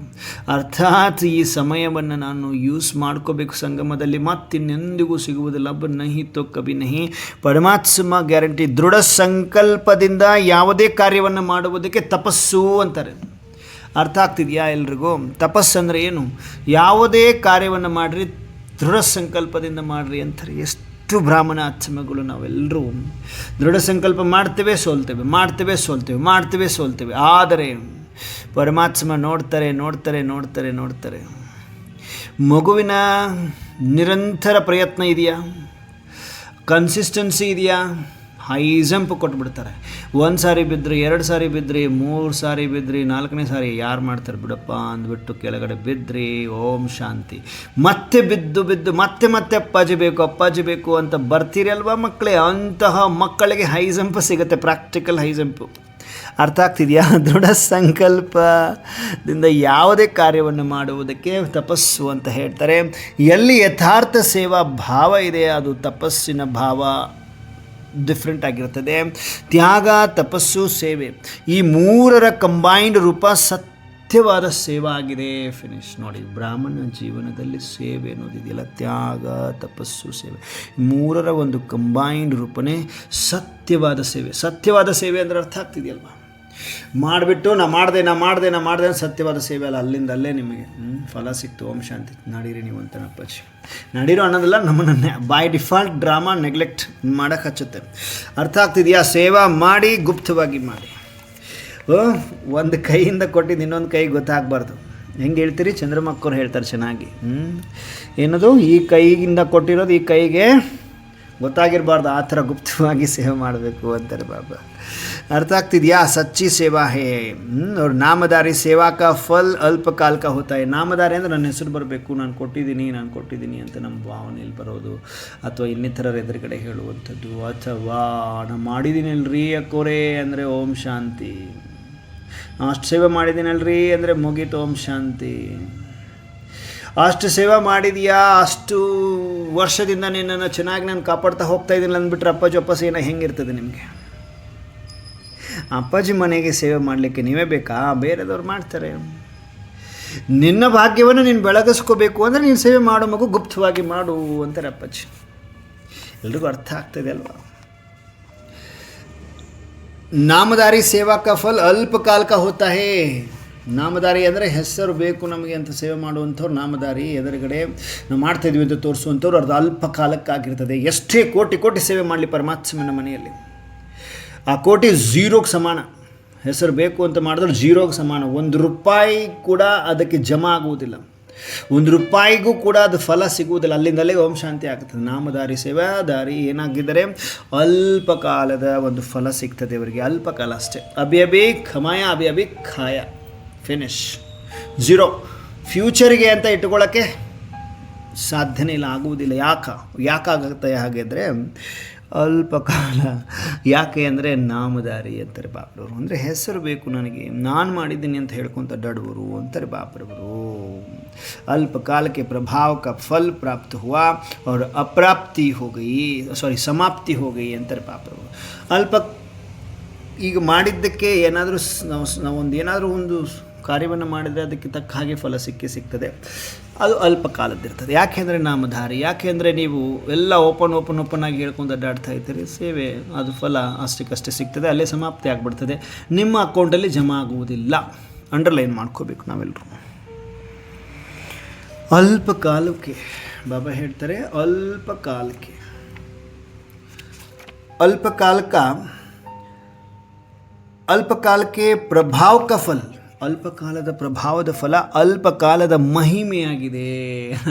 ಅರ್ಥಾತ್ ಈ ಸಮಯವನ್ನು ನಾನು ಯೂಸ್ ಮಾಡ್ಕೋಬೇಕು ಸಂಗಮದಲ್ಲಿ. ಮತ್ತಿನ್ನೆಂದಿಗೂ ಸಿಗುವುದಿಲ್ಲ. ಅಬ್ಬ ನಹಿ ತೋ ಕಭಿ ನಹಿ. ಪರಮಾತ್ಮ ಗ್ಯಾರಂಟಿ. ದೃಢ ಸಂಕಲ್ಪದಿಂದ ಯಾವುದೇ ಕಾರ್ಯವನ್ನು ಮಾಡುವುದಕ್ಕೆ ತಪಸ್ಸು ಅಂತಾರೆ. ಅರ್ಥ ಆಗ್ತಿದೆಯಾ ಎಲ್ರಿಗೂ? ತಪಸ್ಸಂದರೆ ಏನು? ಯಾವುದೇ ಕಾರ್ಯವನ್ನು ಮಾಡಿರಿ ದೃಢ ಸಂಕಲ್ಪದಿಂದ ಮಾಡಿರಿ ಅಂತಾರೆ. ಎಷ್ಟು ಬ್ರಾಹ್ಮಣ ಆತ್ಮಗಳು ನಾವೆಲ್ಲರೂ ದೃಢ ಸಂಕಲ್ಪ ಮಾಡ್ತೇವೆ, ಸೋಲ್ತೇವೆ. ಆದರೆ ಪರಮಾತ್ಮ ನೋಡ್ತಾರೆ. ಮಗುವಿನ ನಿರಂತರ ಪ್ರಯತ್ನ ಇದೆಯಾ? ಕನ್ಸಿಸ್ಟೆನ್ಸಿ ಇದೆಯಾ? ಹೈ ಜಂಪ್ ಕೊಟ್ಬಿಡ್ತಾರೆ. 1 ಸಾರಿ ಬಿದ್ದರೆ, 2 ಸಾರಿ ಬಿದ್ದರೆ, 3 ಸಾರಿ ಬಿದ್ದರೆ, 4ನೇ ಸಾರಿ ಯಾರು ಮಾಡ್ತಾರೆ ಬಿಡಪ್ಪ ಅಂದ್ಬಿಟ್ಟು ಕೆಳಗಡೆ ಬಿದ್ದರೆ ಓಂ ಶಾಂತಿ. ಮತ್ತೆ ಬಿದ್ದು ಮತ್ತೆ ಅಪ್ಪಾಜಿ ಬೇಕು ಅಂತ ಬರ್ತೀರಿ ಅಲ್ವಾ ಮಕ್ಕಳೇ? ಅಂತಹ ಮಕ್ಕಳಿಗೆ ಹೈ ಜಂಪ್ ಸಿಗುತ್ತೆ, ಪ್ರಾಕ್ಟಿಕಲ್ ಹೈ ಜಂಪು. ಅರ್ಥ ಆಗ್ತಿದೆಯಾ? ದೃಢ ಸಂಕಲ್ಪದಿಂದ ಯಾವುದೇ ಕಾರ್ಯವನ್ನು ಮಾಡುವುದಕ್ಕೆ ತಪಸ್ಸು ಅಂತ ಹೇಳ್ತಾರೆ. ಎಲ್ಲಿ ಯಥಾರ್ಥ ಸೇವಾ ಭಾವ ಇದೆ ಅದು ತಪಸ್ಸಿನ ಭಾವ ಡಿಫ್ರೆಂಟ್ ಆಗಿರ್ತದೆ. ತ್ಯಾಗ, ತಪಸ್ಸು, ಸೇವೆ ಈ ಮೂರರ ಕಂಬೈನ್ಡ್ ರೂಪ ಸತ್ಯವಾದ ಸೇವಾ ಆಗಿದೆ. ಫಿನಿಶ್. ನೋಡಿ, ಬ್ರಾಹ್ಮಣ ಜೀವನದಲ್ಲಿ ಸೇವೆ ಅನ್ನೋದಿದೆಯಲ್ಲ, ತ್ಯಾಗ, ತಪಸ್ಸು, ಸೇವೆ ಮೂರರ ಒಂದು ಕಂಬೈನ್ಡ್ ರೂಪನೇ ಸತ್ಯವಾದ ಸೇವೆ. ಸತ್ಯವಾದ ಸೇವೆ ಅಂದರೆ ಅರ್ಥ ಆಗ್ತಿದೆಯಲ್ವಾ? ಮಾಡಿಬಿಟ್ಟು ನಾ ಮಾಡಿದೆ ಸತ್ಯವಾದ ಸೇವೆ ಅಲ್ಲ, ಅಲ್ಲಿಂದ ಅಲ್ಲೇ ನಿಮಗೆ ಫಲ ಸಿಕ್ತು. ಓಂ ಶಾಂತಿ. ನಡೀರಿ ನೀವು ಅಂತ ಅಪ್ಪಾಜಿ. ನಡೀರೋ ಅನ್ನೋದಲ್ಲ, ನಮ್ಮನ್ನು ಬೈ ಡಿಫಾಲ್ಟ್ ಡ್ರಾಮಾ ನೆಗ್ಲೆಕ್ಟ್ ಮಾಡೋಕ್ಕೆ ಹಚ್ಚುತ್ತೆ. ಅರ್ಥ ಆಗ್ತಿದೆಯಾ? ಸೇವಾ ಮಾಡಿ, ಗುಪ್ತವಾಗಿ ಮಾಡಿ. ಒಂದು ಕೈಯಿಂದ ಕೊಟ್ಟಿದ್ದು ಇನ್ನೊಂದು ಕೈ ಗೊತ್ತಾಗಬಾರ್ದು. ಹೆಂಗೆ ಹೇಳ್ತೀರಿ? ಚಂದ್ರಮಕ್ಕವ್ರು ಹೇಳ್ತಾರೆ ಚೆನ್ನಾಗಿ. ಏನದು? ಈ ಕೈಯಿಂದ ಕೊಟ್ಟಿರೋದು ಈ ಕೈಗೆ ಗೊತ್ತಾಗಿರಬಾರ್ದು, ಆ ಥರ ಗುಪ್ತವಾಗಿ ಸೇವೆ ಮಾಡಬೇಕು ಅಂತಾರೆ ಬಾಬಾ. ಅರ್ಥ ಆಗ್ತಿದೆಯಾ? ಸಚ್ಚಿ ಸೇವಾ ಹೇ. ಅವ್ರ ನಾಮಧಾರಿ ಸೇವಾ ಕಾ ಫಲ್ ಅಲ್ಪ ಕಾಲ ಕಾ ಹೋತಾ ಹೈ. ನಾಮಧಾರಿ ಅಂದರೆ ನನ್ನ ಹೆಸರು ಬರಬೇಕು, ನಾನು ಕೊಟ್ಟಿದ್ದೀನಿ ಅಂತ ನಮ್ಮ ಭಾವನೆಯಲ್ಲಿ ಬರೋದು, ಅಥವಾ ಇನ್ನಿತರರ ಎದುರುಗಡೆ ಹೇಳುವಂಥದ್ದು, ಅಥವಾ ನಾನು ಮಾಡಿದ್ದೀನಲ್ರಿ ಅಕ್ಕೋರೇ ಅಂದರೆ ಓಂ ಶಾಂತಿ, ಅಷ್ಟು ಸೇವೆ ಮಾಡಿದ್ದೀನಲ್ರಿ ಅಂದರೆ ಮುಗೀತು ಓಂ ಶಾಂತಿ. ಅಷ್ಟು ಸೇವೆ ಮಾಡಿದೆಯಾ, ಅಷ್ಟು ವರ್ಷದಿಂದ ನಿನ್ನನ್ನು ಚೆನ್ನಾಗಿ ನಾನು ಕಾಪಾಡ್ತಾ ಹೋಗ್ತಾ ಇದ್ದೀನಿ ಅಂದ್ಬಿಟ್ರೆ ಅಪ್ಪಾಜಿ ವಾಪಸ್ ಏನೋ ಹೆಂಗಿರ್ತದೆ ನಿಮಗೆ? ಅಪ್ಪಾಜಿ ಮನೆಗೆ ಸೇವೆ ಮಾಡಲಿಕ್ಕೆ ನೀವೇ ಬೇಕಾ? ಬೇರೆದವ್ರು ಮಾಡ್ತಾರೆ. ನಿನ್ನ ಭಾಗ್ಯವನ್ನು ನೀನು ಬೆಳಗಿಸ್ಕೋಬೇಕು ಅಂದರೆ ನೀನು ಸೇವೆ ಮಾಡೋ ಮಗು ಗುಪ್ತವಾಗಿ ಮಾಡು ಅಂತಾರೆ ಅಪ್ಪಾಜಿ. ಎಲ್ರಿಗೂ ಅರ್ಥ ಆಗ್ತದೆ ಅಲ್ವಾ? ನಾಮಧಾರಿ ಸೇವಾ ಕಾ ಫಲ್ ಅಲ್ಪ ಕಾಲ ಕಾ ಹೋತಾ ಹೇ. ನಾಮಧಾರಿ ಅಂದರೆ ಹೆಸರು ಬೇಕು ನಮಗೆ ಅಂತ ಸೇವೆ ಮಾಡುವಂಥವ್ರು ನಾಮಧಾರಿ. ಎದುರುಗಡೆ ನಾವು ಮಾಡ್ತಾಯಿದ್ವಿ ಅಂತ ತೋರಿಸುವಂಥವ್ರು ಅದು ಅಲ್ಪ ಕಾಲಕ್ಕಾಗಿರ್ತದೆ. ಎಷ್ಟೇ ಕೋಟಿ ಸೇವೆ ಮಾಡಲಿ ಪರಮಾತ್ಮನ ಮನೆಯಲ್ಲಿ, ಆ ಕೋಟಿ ಝೀರೋಗೆ ಸಮಾನ. ಹೆಸರು ಬೇಕು ಅಂತ ಮಾಡಿದ್ರೆ ಝೀರೋಗೆ ಸಮಾನ. 1 ರೂಪಾಯಿ ಕೂಡ ಅದಕ್ಕೆ ಜಮಾ ಆಗುವುದಿಲ್ಲ, 1 ರೂಪಾಯಿಗೂ ಕೂಡ ಅದು ಫಲ ಸಿಗುವುದಿಲ್ಲ. ಅಲ್ಲಿಂದಲೇ ಓಂ ಶಾಂತಿ ಆಗ್ತದೆ. ನಾಮಧಾರಿ ಸೇವಾದಾರಿ ಏನಾಗಿದ್ದರೆ ಅಲ್ಪ ಕಾಲದ ಒಂದು ಫಲ ಸಿಗ್ತದೆ ಅವರಿಗೆ, ಅಲ್ಪ ಕಾಲ ಅಷ್ಟೇ. ಅಭಿ ಖಮಾಯ ಅಭಿ ಖಾಯ, ಫಿನಿಶ್, ಝೀರೋ. ಫ್ಯೂಚರಿಗೆ ಅಂತ ಇಟ್ಕೊಳ್ಳೋಕ್ಕೆ ಸಾಧ್ಯನೇ ಇಲ್ಲ, ಆಗುವುದಿಲ್ಲ. ಯಾಕಾಗುತ್ತೆ ಹಾಗಿದ್ರೆ? ಅಲ್ಪ ಕಾಲ. ಯಾಕೆ ಅಂದರೆ ನಾಮಧಾರಿ ಅಂತಾರೆ ಬಾಬ್ರವರು. ಅಂದರೆ ಹೆಸರು ಬೇಕು ನನಗೆ, ನಾನು ಮಾಡಿದ್ದೀನಿ ಅಂತ ಹೇಳ್ಕೊತ ಅಡ್ಡಾಡುವರು ಅಂತಾರೆ ಬಾಬ್ರವರು. ಅಲ್ಪ ಕಾಲಕ್ಕೆ ಪ್ರಭಾವ का फल प्राप्त हुआ और अप्राप्ति हो गई, समाप्ति हो गई ಅಂತಾರೆ ಬಾಬ್ರವರು. ಅಲ್ಪ ಈಗ ಮಾಡಿದ್ದಕ್ಕೆ ಏನಾದರೂ ಏನಾದರೂ ಒಂದು ಕಾರ್ಯವನ್ನು ಮಾಡಿದರೆ ಅದಕ್ಕೆ ತಕ್ಕ ಹಾಗೆ ಫಲ ಸಿಗ್ತದೆ. ಅದು ಅಲ್ಪ ಕಾಲದ್ದಿರ್ತದೆ. ಯಾಕೆಂದರೆ ನಾಮಧಾರಿ, ಯಾಕೆಂದರೆ ನೀವು ಎಲ್ಲ ಓಪನ್ ಆಗಿ ಹೇಳ್ಕೊಂಡು ಅಡ್ಡಾಡ್ತಾ ಇದ್ದೀರಿ. ಸೇವೆ ಅದು ಫಲ ಅಷ್ಟಕ್ಕಷ್ಟೇ ಸಿಗ್ತದೆ, ಅಲ್ಲೇ ಸಮಾಪ್ತಿ ಆಗಿಬಿಡ್ತದೆ, ನಿಮ್ಮ ಅಕೌಂಟಲ್ಲಿ ಜಮಾ ಆಗುವುದಿಲ್ಲ. ಅಂಡರ್ಲೈನ್ ಮಾಡ್ಕೋಬೇಕು ನಾವೆಲ್ಲರೂ. ಅಲ್ಪ ಕಾಲಕ್ಕೆ ಬಾಬಾ ಹೇಳ್ತಾರೆ, ಅಲ್ಪ ಕಾಲಕ್ಕೆ ಪ್ರಭಾವ का फल, ಅಲ್ಪ ಕಾಲದ ಪ್ರಭಾವದ ಫಲ ಅಲ್ಪ ಕಾಲದ ಮಹಿಮೆಯಾಗಿದೆ.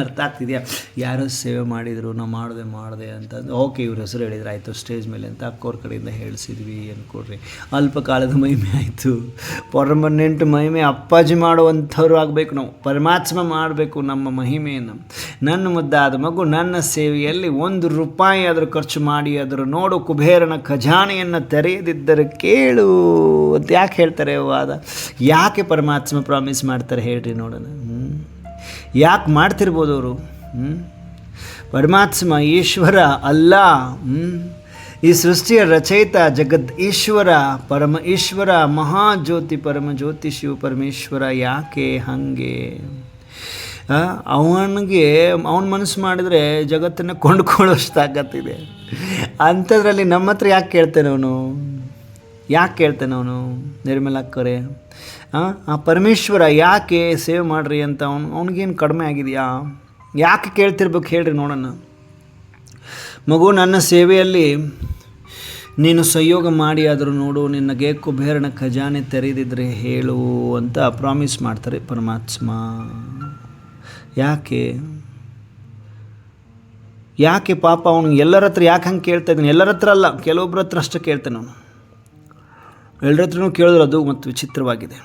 ಅರ್ಥ ಆಗ್ತಿದೆಯಾ? ಯಾರೋ ಸೇವೆ ಮಾಡಿದರು, ನಾವು ಮಾಡಿದೆ ಅಂತ ಓಕೆ, ಇವ್ರ ಹೆಸರು ಹೇಳಿದ್ರೆ ಆಯಿತು ಸ್ಟೇಜ್ ಮೇಲೆ ಅಂತ ಅಕ್ಕೋರ ಕಡೆಯಿಂದ ಹೇಳಿಸಿದ್ವಿ ಅಂದ್ಕೊಡ್ರಿ, ಅಲ್ಪ ಕಾಲದ ಮಹಿಮೆ ಆಯಿತು. ಪರ್ಮನೆಂಟ್ ಮಹಿಮೆ ಅಪ್ಪಾಜಿ ಮಾಡುವಂಥವ್ರು ಆಗಬೇಕು ನಾವು. ಪರಮಾತ್ಮ ಮಾಡಬೇಕು ನಮ್ಮ ಮಹಿಮೆಯನ್ನು. ನನ್ನ ಮುದ್ದಾದ ಮಗು ನನ್ನ ಸೇವೆಯಲ್ಲಿ 1 ರೂಪಾಯಿ ಆದರೂ ಖರ್ಚು ಮಾಡಿ ಅದರ ನೋಡು ಕುಬೇರನ ಖಜಾನೆಯನ್ನು ತೆರೆಯದಿದ್ದರೆ ಕೇಳು ಅಂತ ಯಾಕೆ ಹೇಳ್ತಾರೆ ವಾದ? ಯಾಕೆ ಪರಮಾತ್ಮ ಪ್ರಾಮಿಸ್ ಮಾಡ್ತಾರೆ ಹೇಳ್ರಿ ನೋಡೋಣ? ಯಾಕೆ ಮಾಡ್ತಿರ್ಬೋದು ಅವರು? ಪರಮಾತ್ಮ ಈಶ್ವರ ಅಲ್ಲ, ಈ ಸೃಷ್ಟಿಯ ರಚಯಿತ ಜಗದ್ ಈಶ್ವರ, ಪರಮ ಈಶ್ವರ, ಮಹಾಜ್ಯೋತಿ, ಪರಮಜ್ಯೋತಿ ಶಿವ ಪರಮೇಶ್ವರ. ಯಾಕೆ ಹಾಗೆ? ಅವನ ಮನಸ್ಸು ಮಾಡಿದರೆ ಜಗತ್ತನ್ನು ಕೊಂಡ್ಕೊಳ್ಳೋಷ್ಟು ತಾಕತ್ತಿದೆ. ಅಂಥದ್ರಲ್ಲಿ ನಮ್ಮ ಹತ್ರ ಯಾಕೆ ಕೇಳ್ತಾನೆ ಅವನು? ನಿರ್ಮಲಾಕ್ಕರೆ ಆ ಪರಮೇಶ್ವರ ಯಾಕೆ ಸೇವೆ ಮಾಡ್ರಿ ಅಂತ ಅವ್ನಿಗೇನು ಕಡಿಮೆ ಆಗಿದೆಯಾ? ಯಾಕೆ ಕೇಳ್ತಿರ್ಬೇಕು ಹೇಳ್ರಿ ನೋಡೋಣ. ಮಗು, ನನ್ನ ಸೇವೆಯಲ್ಲಿ ನೀನು ಸಹಯೋಗ ಮಾಡಿ ಆದರೂ ನೋಡು, ನಿನಗೆ ಕುಬೇರನ ಖಜಾನೆ ತೆರೆದಿದ್ರೆ ಹೇಳು ಅಂತ ಪ್ರಾಮಿಸ್ ಮಾಡ್ತಾರೆ ಪರಮಾತ್ಮ. ಯಾಕೆ ಪಾಪ ಅವನು ಎಲ್ಲರ ಹತ್ರ ಯಾಕೆ ಹಂಗೆ ಕೇಳ್ತಾ ಇದ್ದಾನೆ? ಎಲ್ಲರ ಹತ್ರ ಅಲ್ಲ, ಕೆಲವೊಬ್ಬರ ಹತ್ರ ಅಷ್ಟೇ ಕೇಳ್ತಾನೆ ಅವನು. ಎಲ್ಲರ ಹತ್ರನೂ ಕೇಳಿದ್ರು ಅದು ಮತ್ತು ವಿಚಿತ್ರವಾಗಿದೆ.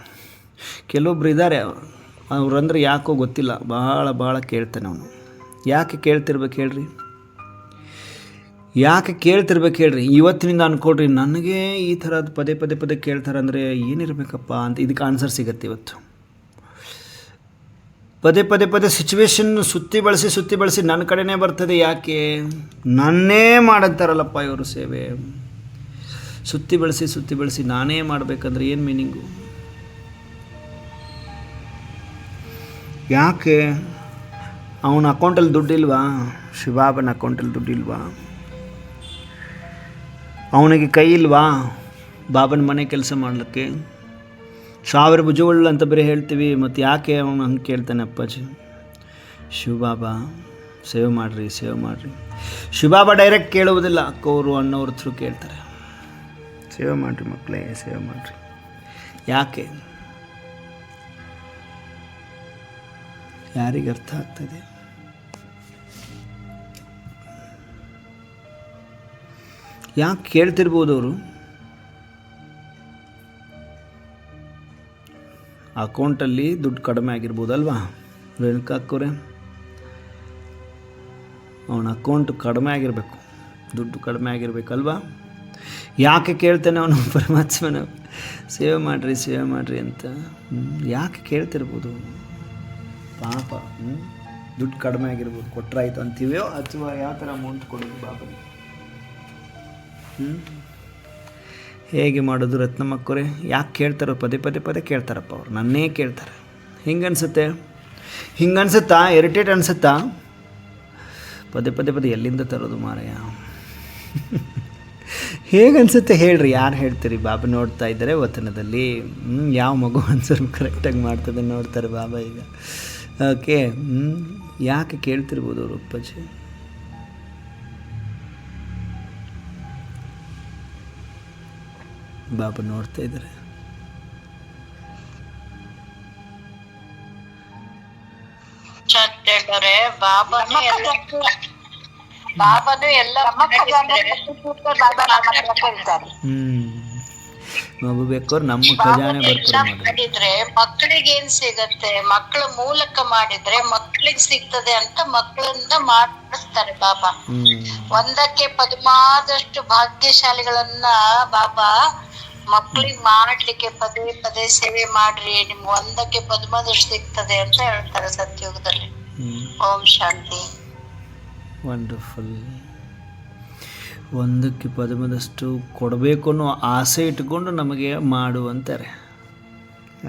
ಕೆಲವೊಬ್ರು ಇದ್ದಾರೆ, ಅವ್ರಂದ್ರೆ ಯಾಕೋ ಗೊತ್ತಿಲ್ಲ, ಭಾಳ ಕೇಳ್ತಾನೆ ಅವನು. ಯಾಕೆ ಕೇಳ್ತಿರ್ಬೇಕು ಹೇಳ್ರಿ? ಇವತ್ತಿನಿಂದ ಅಂದ್ಕೊಳ್ರಿ, ನನಗೆ ಈ ಥರದ್ದು ಪದೇ ಕೇಳ್ತಾರೆ ಅಂದರೆ ಏನಿರಬೇಕಪ್ಪ ಅಂತ. ಇದಕ್ಕೆ ಆನ್ಸರ್ ಸಿಗತ್ತೆ ಇವತ್ತು. ಪದೇ ಸಿಚುವೇಶನ್ ಸುತ್ತಿ ಬಳಸಿ ನನ್ನ ಕಡೆನೇ ಬರ್ತದೆ. ಯಾಕೆ? ನನ್ನೇ ಮಾಡಂತಾರಲ್ಲಪ್ಪ ಇವರು ಸೇವೆ. ಸುತ್ತಿ ಬಳಸಿ ನಾನೇ ಮಾಡಬೇಕಂದ್ರೆ ಏನು ಮೀನಿಂಗು? ಯಾಕೆ? ಅವನ ಅಕೌಂಟಲ್ಲಿ ದುಡ್ಡಿಲ್ವಾ? ಶಿವಬಾಬನ ಅಕೌಂಟಲ್ಲಿ ದುಡ್ಡಿಲ್ವಾ? ಅವನಿಗೆ ಕೈ ಇಲ್ವಾ? ಬಾಬನ ಮನೆ ಕೆಲಸ ಮಾಡಲಿಕ್ಕೆ 1000 ಭುಜಗಳು ಅಂತ ಬರೀ ಹೇಳ್ತೀವಿ, ಮತ್ತು ಯಾಕೆ ಅವನು ಹಂಗೆ ಕೇಳ್ತಾನೆ ಅಪ್ಪಾಜಿ? ಶಿವಬಾಬಾ ಸೇವೆ ಮಾಡಿರಿ, ಸೇವೆ ಮಾಡಿರಿ. ಶಿವಬಾಬಾ ಡೈರೆಕ್ಟ್ ಕೇಳುವುದಿಲ್ಲ, ಅಕ್ಕವರು ಅಣ್ಣವ್ರ ಥ್ರೂ ಕೇಳ್ತಾರೆ. ಸೇವೆ ಮಾಡಿರಿ ಮಕ್ಕಳೇ, ಸೇವೆ ಮಾಡಿರಿ. ಯಾಕೆ? ಯಾರಿಗೆ ಅರ್ಥ ಆಗ್ತದೆ? ಯಾಕೆ ಕೇಳ್ತಿರ್ಬೋದು ಅವರು? ಅಕೌಂಟಲ್ಲಿ ದುಡ್ಡು ಕಡಿಮೆ ಆಗಿರ್ಬೋದಲ್ವಾ ರೇಣುಕಾ ಅಕ್ಕವ್ರೆ? ಅವನ ಅಕೌಂಟ್ ಕಡಿಮೆ ಆಗಿರಬೇಕು, ದುಡ್ಡು ಕಡಿಮೆ ಆಗಿರಬೇಕಲ್ವಾ? ಯಾಕೆ ಕೇಳ್ತಾನೆ ಅವನು ಪರಮಾತ್ಮನ ಸೇವೆ ಮಾಡಿರಿ, ಸೇವೆ ಮಾಡಿರಿ ಅಂತ? ಯಾಕೆ ಕೇಳ್ತಿರ್ಬೋದು ಪಾಪ? ದುಡ್ಡು ಕಡಿಮೆ ಆಗಿರ್ಬೋದು, ಕೊಟ್ಟರಾಯ್ತು ಅಂತೀವೋ, ಅಥವಾ ಯಾವ ಥರ ಅಮೌಂಟ್ ಕೊಡೋದು ಬಾಬನಿಗೆ? ಹೇಗೆ ಮಾಡೋದು ರತ್ನಮ್ಮಕ್ಕವ್ರೆ? ಯಾಕೆ ಕೇಳ್ತಾರೋ? ಪದೇ ಪದೇ ಪದೇ ಕೇಳ್ತಾರಪ್ಪ ಅವ್ರು, ನನ್ನೇ ಕೇಳ್ತಾರೆ. ಹಿಂಗನ್ಸುತ್ತೆ, ಹಿಂಗನ್ಸುತ್ತಾ? ಇರಿಟೇಟ್ ಅನಿಸುತ್ತಾ? ಪದೇ ಪದೇ ಪದೇ ಎಲ್ಲಿಂದ ತರೋದು ಮಾರಾಯ? ಹೇಗನ್ಸುತ್ತೆ ಹೇಳ್ರಿ? ಯಾರು ಹೇಳ್ತೀರಿ? ಬಾಬಾ ನೋಡ್ತಾ ಇದ್ದಾರೆ ವತನದಲ್ಲಿ. ಯಾವ ಮಗು ಆನ್ಸರ್ ಕರೆಕ್ಟಾಗಿ ಮಾಡ್ತದೆ ನೋಡ್ತಾರೆ ಬಾಬಾ ಈಗ. ಓಕೆ, ಯಾಕೆ ಕೇಳ್ತಿರ್ಬೋದು ಅವರು ಅಪ್ಪಾಜಿ? ಬಾಬಾ ನೋಡ್ತಾ ಇದ್ದಾರೆ. ಮಗು ಬೇಕಾದ್ರೆ ನಮ್ಮ ಖಜಾನೆ ಮಾಡಿದ್ರೆ ಮಕ್ಕಳಿಗೆ ಏನ್ ಸಿಗತ್ತೆ? ಮಕ್ಕಳ ಮೂಲಕ ಮಾಡಿದ್ರೆ ಮಕ್ಕಳಿಗೆ ಸಿಗ್ತದೆ ಅಂತ ಮಕ್ಕಳಿಂದ ಮಾಡಿಸ್ತಾರೆ ಬಾಬಾ. ಒಂದಕ್ಕೆ ಪದ್ಮಾದಷ್ಟು ಭಾಗ್ಯಶಾಲಿಗಳನ್ನ ಬಾಬಾ ಮಕ್ಕಳಿಗೆ ಮಾಡ್ಲಿಕ್ಕೆ ಪದೇ ಪದೇ ಸೇವೆ ಮಾಡ್ರಿ, ನಿಮ್ಗೆ ಒಂದಕ್ಕೆ ಪದ್ಮದಷ್ಟು ಸಿಗ್ತದೆ ಅಂತ ಹೇಳ್ತಾರೆ ಸತ್ಯುಗದಲ್ಲಿ. ಓಂ ಶಾಂತಿ. ವಂಡರ್ಫುಲ್. ಒಂದಕ್ಕೆ ಪದ್ಮದಷ್ಟು ಕೊಡಬೇಕು ಅನ್ನೋ ಆಸೆ ಇಟ್ಕೊಂಡು ನಮಗೆ ಮಾಡು ಅಂತಾರೆ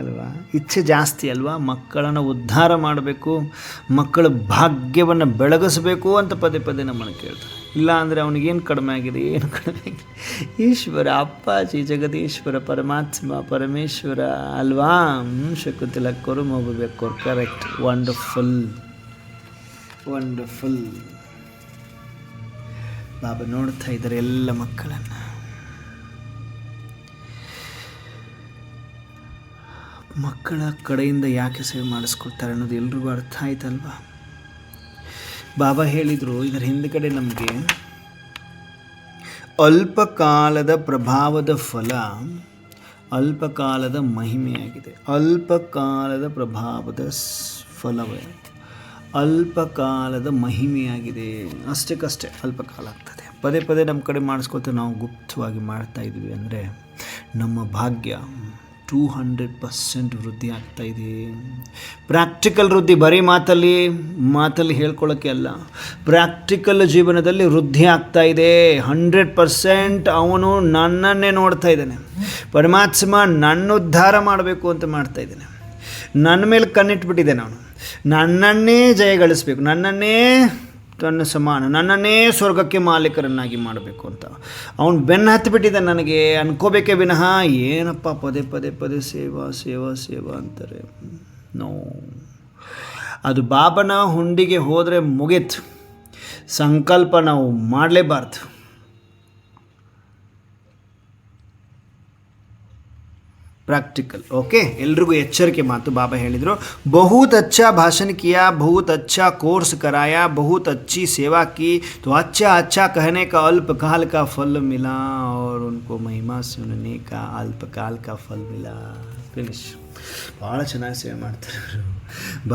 ಅಲ್ವಾ? ಇಚ್ಛೆ ಜಾಸ್ತಿ ಅಲ್ವಾ? ಮಕ್ಕಳನ್ನು ಉದ್ಧಾರ ಮಾಡಬೇಕು, ಮಕ್ಕಳ ಭಾಗ್ಯವನ್ನು ಬೆಳಗಿಸ್ಬೇಕು ಅಂತ ಪದೇ ಪದೇ ನಮ್ಮನ್ನು ಕೇಳ್ತಾರೆ. ಇಲ್ಲ ಅಂದರೆ ಅವನಿಗೇನು ಕಡಿಮೆ ಆಗಿದೆ? ಏನು ಕಡಿಮೆ ಆಗಿದೆ? ಈಶ್ವರ ಅಪ್ಪಾಜಿ, ಜಗದೀಶ್ವರ, ಪರಮಾತ್ಮ, ಪರಮೇಶ್ವರ ಅಲ್ವಾ? ಶಕುಂತಲಕ್ಕವರು, ಮಗುಬೇಕವ್ರು. ಕರೆಕ್ಟ್. Wonderful, wonderful. ಬಾಬಾ ನೋಡ್ತಾ ಇದ್ದಾರೆ ಎಲ್ಲ ಮಕ್ಕಳನ್ನು. ಮಕ್ಕಳ ಕಡೆಯಿಂದ ಯಾಕೆ ಸೇವೆ ಮಾಡಿಸ್ಕೊಳ್ತಾರೆ ಅನ್ನೋದು ಎಲ್ರಿಗೂ ಅರ್ಥ ಆಯ್ತಲ್ವಾ? ಬಾಬಾ ಹೇಳಿದರು ಇದರ ಹಿಂದ್ಗಡೆ ನಮಗೆ ಅಲ್ಪಕಾಲದ ಪ್ರಭಾವದ ಫಲ ಅಲ್ಪಕಾಲದ ಮಹಿಮೆಯಾಗಿದೆ. ಅಲ್ಪಕಾಲದ ಪ್ರಭಾವದ ಫಲವೇ ಅಲ್ಪಕಾಲದ ಮಹಿಮೆಯಾಗಿದೆ. ಅಷ್ಟಕ್ಕಷ್ಟೇ ಅಲ್ಪಕಾಲ ಆಗ್ತದೆ. ಪದೇ ಪದೇ ನಮ್ಮ ಕಡೆ ಮಾಡಿಸ್ಕೊತ ನಾವು ಗುಪ್ತವಾಗಿ ಮಾಡ್ತಾ ಇದ್ವಿ ಅಂದರೆ ನಮ್ಮ ಭಾಗ್ಯ 200% ವೃದ್ಧಿ ಆಗ್ತಾಯಿದೆ. ಪ್ರಾಕ್ಟಿಕಲ್ ವೃದ್ಧಿ, ಬರೀ ಮಾತಲ್ಲಿ ಹೇಳ್ಕೊಳ್ಳೋಕ್ಕೆ ಅಲ್ಲ, ಪ್ರಾಕ್ಟಿಕಲ್ ಜೀವನದಲ್ಲಿ ವೃದ್ಧಿ ಆಗ್ತಾಯಿದೆ. 100% ಅವನು ನನ್ನನ್ನೇ ನೋಡ್ತಾ ಇದ್ದಾನೆ. ಪರಮಾತ್ಮ ನನ್ನ ಉದ್ಧಾರ ಮಾಡಬೇಕು ಅಂತ ಮಾಡ್ತಾ ಇದ್ದಾನೆ. ನನ್ನ ಮೇಲೆ ಕಣ್ಣಿಟ್ಬಿಟ್ಟಿದ್ದಾನೆ. ಅವನು ನನ್ನನ್ನೇ ಜಯಗಳಿಸಬೇಕು, ನನ್ನನ್ನೇ ತನ್ನ ಸಮಾನ, ನನ್ನನ್ನೇ ಸ್ವರ್ಗಕ್ಕೆ ಮಾಲೀಕರನ್ನಾಗಿ ಮಾಡಬೇಕು ಅಂತ ಅವನು ಬೆನ್ನು ಹತ್ತಿಬಿಟ್ಟಿದ್ದಾನೆ. ನನಗೆ ಅನ್ಕೋಬೇಕೇ ವಿನಃ ಏನಪ್ಪ ಪದೇ ಪದೇ ಪದೇ ಸೇವಾ ಸೇವಾ ಸೇವಾ ಅಂತಾರೆ. ನೋ, ಅದು ಬಾಬನ ಹುಂಡಿಗೆ ಹೋದರೆ ಮುಗೀತು. ಸಂಕಲ್ಪ ನಾವು ಮಾಡಲೇಬಾರ್ದು. प्रैक्टिकल ओके एल्रिगू एಚ್ಚರಿಕೆ मातु बाबा ಹೇಳಿದರು बहुत अच्छा भाषण किया, बहुत अच्छा कोर्स कराया, बहुत अच्छी सेवा की, तो अच्छा कहने का अल्पकाल का फल मिला और उनको महिमा सुनने का अल्पकाल का फल मिला. ಫಿನಿಶ್. ಭಾಳ ಚೆನ್ನಾಗಿ ಸೇವೆ ಮಾಡ್ತಾರೆ ಇವರು,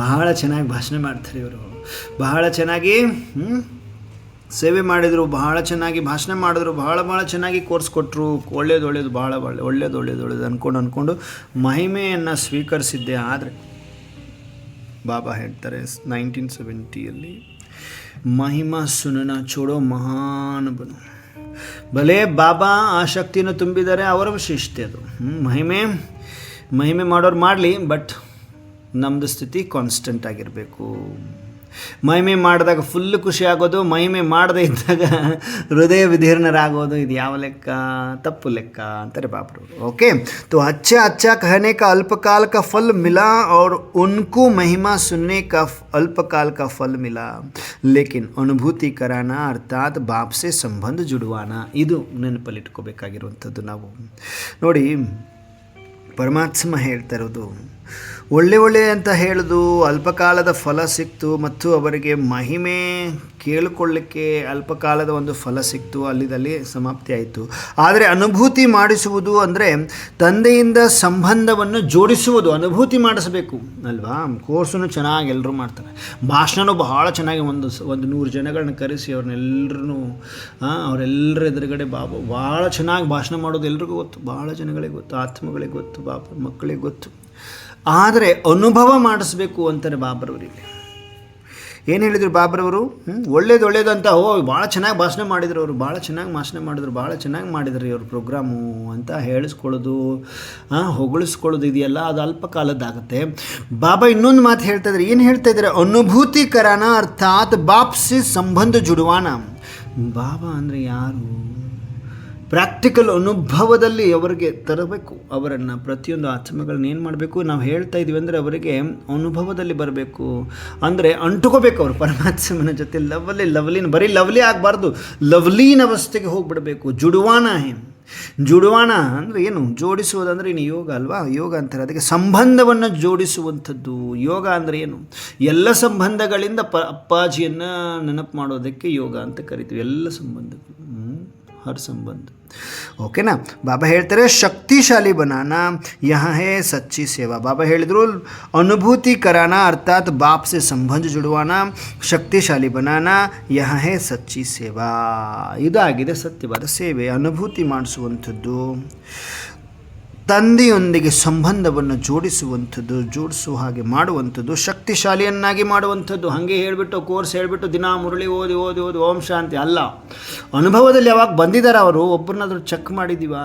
ಬಹಳ ಚೆನ್ನಾಗಿ ಭಾಷಣ ಮಾಡ್ತಾರೆ ಇವರು, ಬಹಳ ಚೆನ್ನಾಗಿ ಸೇವೆ ಮಾಡಿದರು, ಬಹಳ ಚೆನ್ನಾಗಿ ಭಾಷಣ ಮಾಡಿದ್ರು, ಬಹಳ ಚೆನ್ನಾಗಿ ಕೋರ್ಸ್ ಕೊಟ್ಟರು. ಒಳ್ಳೇದು ಭಾಳ ಒಳ್ಳೇದು ಅಂದ್ಕೊಂಡು ಮಹಿಮೆಯನ್ನು ಸ್ವೀಕರಿಸಿದ್ದೆ. ಆದರೆ ಬಾಬಾ ಹೇಳ್ತಾರೆ 1970 ಮಹಿಮಾ ಸುನನ ಚೋಡೋ ಮಹಾನ್ ಬನು. ಭಲೇ ಬಾಬಾ ಆ ಶಕ್ತಿಯನ್ನು ತುಂಬಿದ್ದಾರೆ, ಅವರ ವಿಶೇಷತೆ ಅದು. ಮಹಿಮೆ ಮಾಡೋರು ಮಾಡಲಿ, ಬಟ್ ನಮ್ಮದು ಸ್ಥಿತಿ ಕಾನ್ಸ್ಟೆಂಟ್ ಆಗಿರಬೇಕು. ಮಹಿಮೆ ಮಾಡಿದಾಗ ಫುಲ್ ಖುಷಿ ಆಗೋದು, ಮಹಿಮೆ ಮಾಡದೇ ಇದ್ದಾಗ ಹೃದಯ ವಿದೀರ್ಣರಾಗೋದು, ಇದು ಯಾವ ಲೆಕ್ಕ? ತಪ್ಪು ಲೆಕ್ಕ ಅಂತಾರೆ ಬಾಬರು. ಓಕೆ, तो अच्छा कहने का अल्पकाल का फल मिला और उनको महिमा सुनने का अल्पकाल का फल मिला, लेकिन अनुभूति कराना अर्थात बाप से संबंध जुड़वाना, ಇದು ನೆನಪಲ್ಲಿಟ್ಕೋಬೇಕಾಗಿರುವಂಥದ್ದು. ನಾವು ನೋಡಿ, ಪರಮಾತ್ಮ ಹೇಳ್ತಾ ಇರೋದು ಒಳ್ಳೆ ಅಂತ ಹೇಳೋದು ಅಲ್ಪಕಾಲದ ಫಲ ಸಿಕ್ತು, ಮತ್ತು ಅವರಿಗೆ ಮಹಿಮೆ ಕೇಳಿಕೊಳ್ಳಿಕ್ಕೆ ಅಲ್ಪಕಾಲದ ಒಂದು ಫಲ ಸಿಕ್ತು, ಅಲ್ಲಿದಲ್ಲಿ ಸಮಾಪ್ತಿ ಆಯಿತು. ಆದರೆ ಅನುಭೂತಿ ಮಾಡಿಸುವುದು ಅಂದರೆ ತಂದೆಯಿಂದ ಸಂಬಂಧವನ್ನು ಜೋಡಿಸುವುದು, ಅನುಭೂತಿ ಮಾಡಿಸಬೇಕು ಅಲ್ವಾ? ಕೋರ್ಸನ್ನು ಚೆನ್ನಾಗಿ ಎಲ್ಲರೂ ಮಾಡ್ತಾರೆ, ಭಾಷಣನೂ ಬಹಳ ಚೆನ್ನಾಗಿ ಒಂದು 100 ಜನಗಳನ್ನ ಕರೆಸಿ ಅವ್ರನ್ನೆಲ್ಲರೂ ಅವರೆಲ್ಲರ ಎದುರುಗಡೆ ಬಾಬು ಭಾಳ ಚೆನ್ನಾಗಿ ಭಾಷಣ ಮಾಡೋದು ಎಲ್ರಿಗೂ ಗೊತ್ತು, ಭಾಳ ಜನಗಳಿಗೆ ಗೊತ್ತು, ಆತ್ಮಗಳಿಗೆ ಗೊತ್ತು, ಮಕ್ಕಳಿಗೆ ಗೊತ್ತು. ಆದರೆ ಅನುಭವ ಮಾಡಿಸ್ಬೇಕು ಅಂತಾರೆ ಬಾಬರವರಿಗೆ. ಏನು ಹೇಳಿದರು ಬಾಬರವರು? ಒಳ್ಳೇದು ಅಂತ, ಭಾಳ ಚೆನ್ನಾಗಿ ಭಾಷಣ ಮಾಡಿದ್ರು ಅವರು, ಭಾಳ ಚೆನ್ನಾಗಿ ಮಾಡಿದ್ರು ಇವರು ಪ್ರೋಗ್ರಾಮು ಅಂತ ಹೇಳಿಸ್ಕೊಳ್ಳೋದು, ಹೊಗಳಿಸ್ಕೊಳ್ಳೋದು ಇದೆಯಲ್ಲ, ಅದು ಅಲ್ಪಕಾಲದ್ದಾಗುತ್ತೆ. ಬಾಬಾ ಇನ್ನೊಂದು ಮಾತು ಹೇಳ್ತಾ ಇದ್ದಾರೆ. ಏನು ಹೇಳ್ತಾ ಇದ್ದಾರೆ? ಅನುಭೂತಿ ಕರಾನ ಅರ್ಥಾತ್ ಬಾಪ್ಸಿ ಸಂಬಂಧ ಜುಡುವಾನ. ಬಾಬಾ ಅಂದರೆ ಯಾರು? ಪ್ರಾಕ್ಟಿಕಲ್ ಅನುಭವದಲ್ಲಿ ಅವರಿಗೆ ತರಬೇಕು ಅವರನ್ನು. ಪ್ರತಿಯೊಂದು ಆತ್ಮಗಳನ್ನ ಏನು ಮಾಡಬೇಕು? ನಾವು ಹೇಳ್ತಾ ಇದ್ದೀವಿ ಅಂದರೆ ಅವರಿಗೆ ಅನುಭವದಲ್ಲಿ ಬರಬೇಕು, ಅಂದರೆ ಅಂಟುಕೋಬೇಕು ಅವರು ಪರಮಾತ್ಮನ ಜೊತೆ. ಲವ್ಲಿನ ಬರೀ ಲವ್ಲಿ ಆಗಬಾರ್ದು, ಲವ್ಲೀನ್ ಅವಸ್ಥೆಗೆ ಹೋಗಿಬಿಡಬೇಕು. ಜುಡುವಾಣ ಅಂದರೆ ಏನು? ಜೋಡಿಸುವುದಂದರೆ ಇನ್ನು ಯೋಗ ಅಲ್ವಾ? ಯೋಗ ಅಂತಾರೆ ಅದಕ್ಕೆ. ಸಂಬಂಧವನ್ನು ಜೋಡಿಸುವಂಥದ್ದು ಯೋಗ ಅಂದರೆ ಏನು? ಎಲ್ಲ ಸಂಬಂಧಗಳಿಂದ ಅಪ್ಪಾಜಿಯನ್ನು ನೆನಪು ಮಾಡೋದಕ್ಕೆ ಯೋಗ ಅಂತ ಕರಿತೀವಿ. ಎಲ್ಲ ಸಂಬಂಧಗಳು, ಹರ್ ಸಂಬಂಧ. ಓಕೆನಾ? ಬಾಬಾ ಹೇಳ್ತಾರೆ ಶಕ್ತಿಶಾಲಿ ಬನಾನಾ ಯಹಾ ಹೇ ಸಚ್ಚಿ ಸೇವಾ. ಬಾಬಾ ಹೇಳಿದರು ಅನುಭೂತಿ ಕರಾನಾ ಅರ್ಥಾತ್ ಬಾಪ್ ಸೆ ಸಂಬಂಧ ಜುಡುವಾನಾ, ಶಕ್ತಿಶಾಲಿ ಬನಾನಾ ಯಹಾ ಹೇ ಸಚ್ಚಿ ಸೇವಾ. ಇದಾಗಿದೆ ಸತ್ಯವಾದ ಸೇವೆ, ಅನುಭೂತಿ ಮಾಡಿಸುವಂಥದ್ದು, ತಂದೆಯೊಂದಿಗೆ ಸಂಬಂಧವನ್ನು ಜೋಡಿಸುವ ಹಾಗೆ ಮಾಡುವಂಥದ್ದು, ಶಕ್ತಿಶಾಲಿಯನ್ನಾಗಿ ಮಾಡುವಂಥದ್ದು. ಹಾಗೆ ಹೇಳಿಬಿಟ್ಟು ಕೋರ್ಸ್ ಹೇಳಿಬಿಟ್ಟು ದಿನ ಮುರಳಿ ಓದಿ ಓಂ ಶಾಂತಿ ಅಲ್ಲ. ಅನುಭವದಲ್ಲಿ ಯಾವಾಗ ಬಂದಿದ್ದಾರೆ ಅವರು, ಒಬ್ಬರನ್ನಾದರೂ ಚೆಕ್ ಮಾಡಿದ್ದೀವ?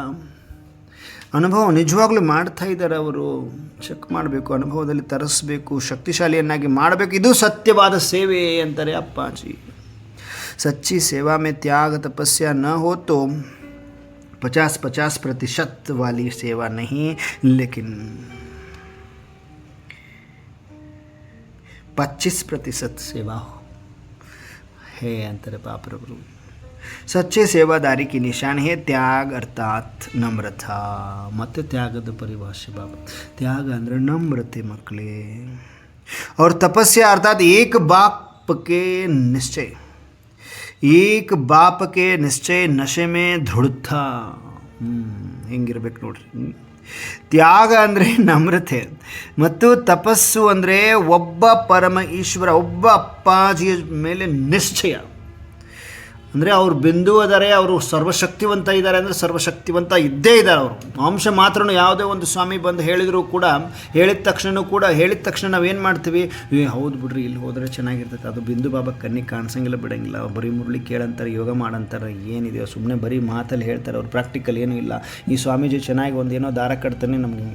ಅನುಭವ ನಿಜವಾಗ್ಲೂ ಮಾಡ್ತಾ ಇದ್ದಾರೆ ಅವರು, ಚೆಕ್ ಮಾಡಬೇಕು, ಅನುಭವದಲ್ಲಿ ತರಿಸ್ಬೇಕು, ಶಕ್ತಿಶಾಲಿಯನ್ನಾಗಿ ಮಾಡಬೇಕು. ಇದು ಸತ್ಯವಾದ ಸೇವೆ ಅಂತಾರೆ ಅಪ್ಪಾಜಿ. ಸಚ್ಚಿ ಸೇವಾ ಮೇ ತ್ಯಾಗ ತಪಸ್ಯ ನ ಹೋ ತೋ 50% वाली सेवा नहीं, लेकिन 25% सेवा है अंतर बापरವರು. सच्चे सेवादारी की निशान है त्याग अर्थात नम्रता. ಮತ್ತು ತ್ಯಾಗದ ಪರಿಭಾಷೆ ಬಾಬಾ. ತ್ಯಾಗ ಅಂದರೆ ನಮ್ರತೆ ಮಕ್ಕಳೇ. और तपस्या अर्थात एक बाप के निश्चय, एक बाप के निश्चय नशे में ದೃಢತಾ. ಹೆಂಗಿರ್ಬೇಕು ನೋಡ್ರಿ. ತ್ಯಾಗ ಅಂದರೆ ನಮ್ರತೆ, ಮತ್ತು ತಪಸ್ಸು ಅಂದರೆ ಒಬ್ಬ ಪರಮ ಈಶ್ವರ, ಒಬ್ಬ ಅಪ್ಪಾಜಿಯ ಮೇಲೆ ನಿಶ್ಚಯ. ಅಂದರೆ ಅವ್ರು ಬಿಂದು ಅದಾರೆ, ಅವರು ಸರ್ವಶಕ್ತಿವಂತ ಇದ್ದಾರೆ ಅಂದರೆ ಸರ್ವಶಕ್ತಿವಂತ ಇದ್ದೇ ಇದ್ದಾರೆ ಅವರು. ಅಂಶ ಮಾತ್ರ ಯಾವುದೇ ಒಂದು ಸ್ವಾಮಿ ಬಂದು ಹೇಳಿದರೂ ಕೂಡ, ಹೇಳಿದ ತಕ್ಷಣ ನಾವೇನು ಮಾಡ್ತೀವಿ? ಹೌದು ಬಿಡ್ರಿ, ಇಲ್ಲಿ ಹೋದರೆ ಚೆನ್ನಾಗಿರ್ತೈತೆ. ಅದು ಬಿಂದು ಬಾಬಾ ಕಣ್ಣಿಗೆ ಕಾಣಿಸಂಗಿಲ್ಲ, ಬಿಡೋಂಗಿಲ್ಲ. ಬರೀ ಮುರಳಿ ಕೇಳಂತಾರೆ, ಯೋಗ ಮಾಡಂತಾರೆ, ಏನಿದೆ ಸುಮ್ಮನೆ ಬರೀ ಮಾತಲ್ಲಿ ಹೇಳ್ತಾರೆ ಅವ್ರು, ಪ್ರಾಕ್ಟಿಕಲ್ ಏನೂ ಇಲ್ಲ. ಈ ಸ್ವಾಮೀಜಿ ಚೆನ್ನಾಗಿ ಒಂದು ಏನೋ ದಾರ ಕಟ್ತಾನೆ ನಮಗೆ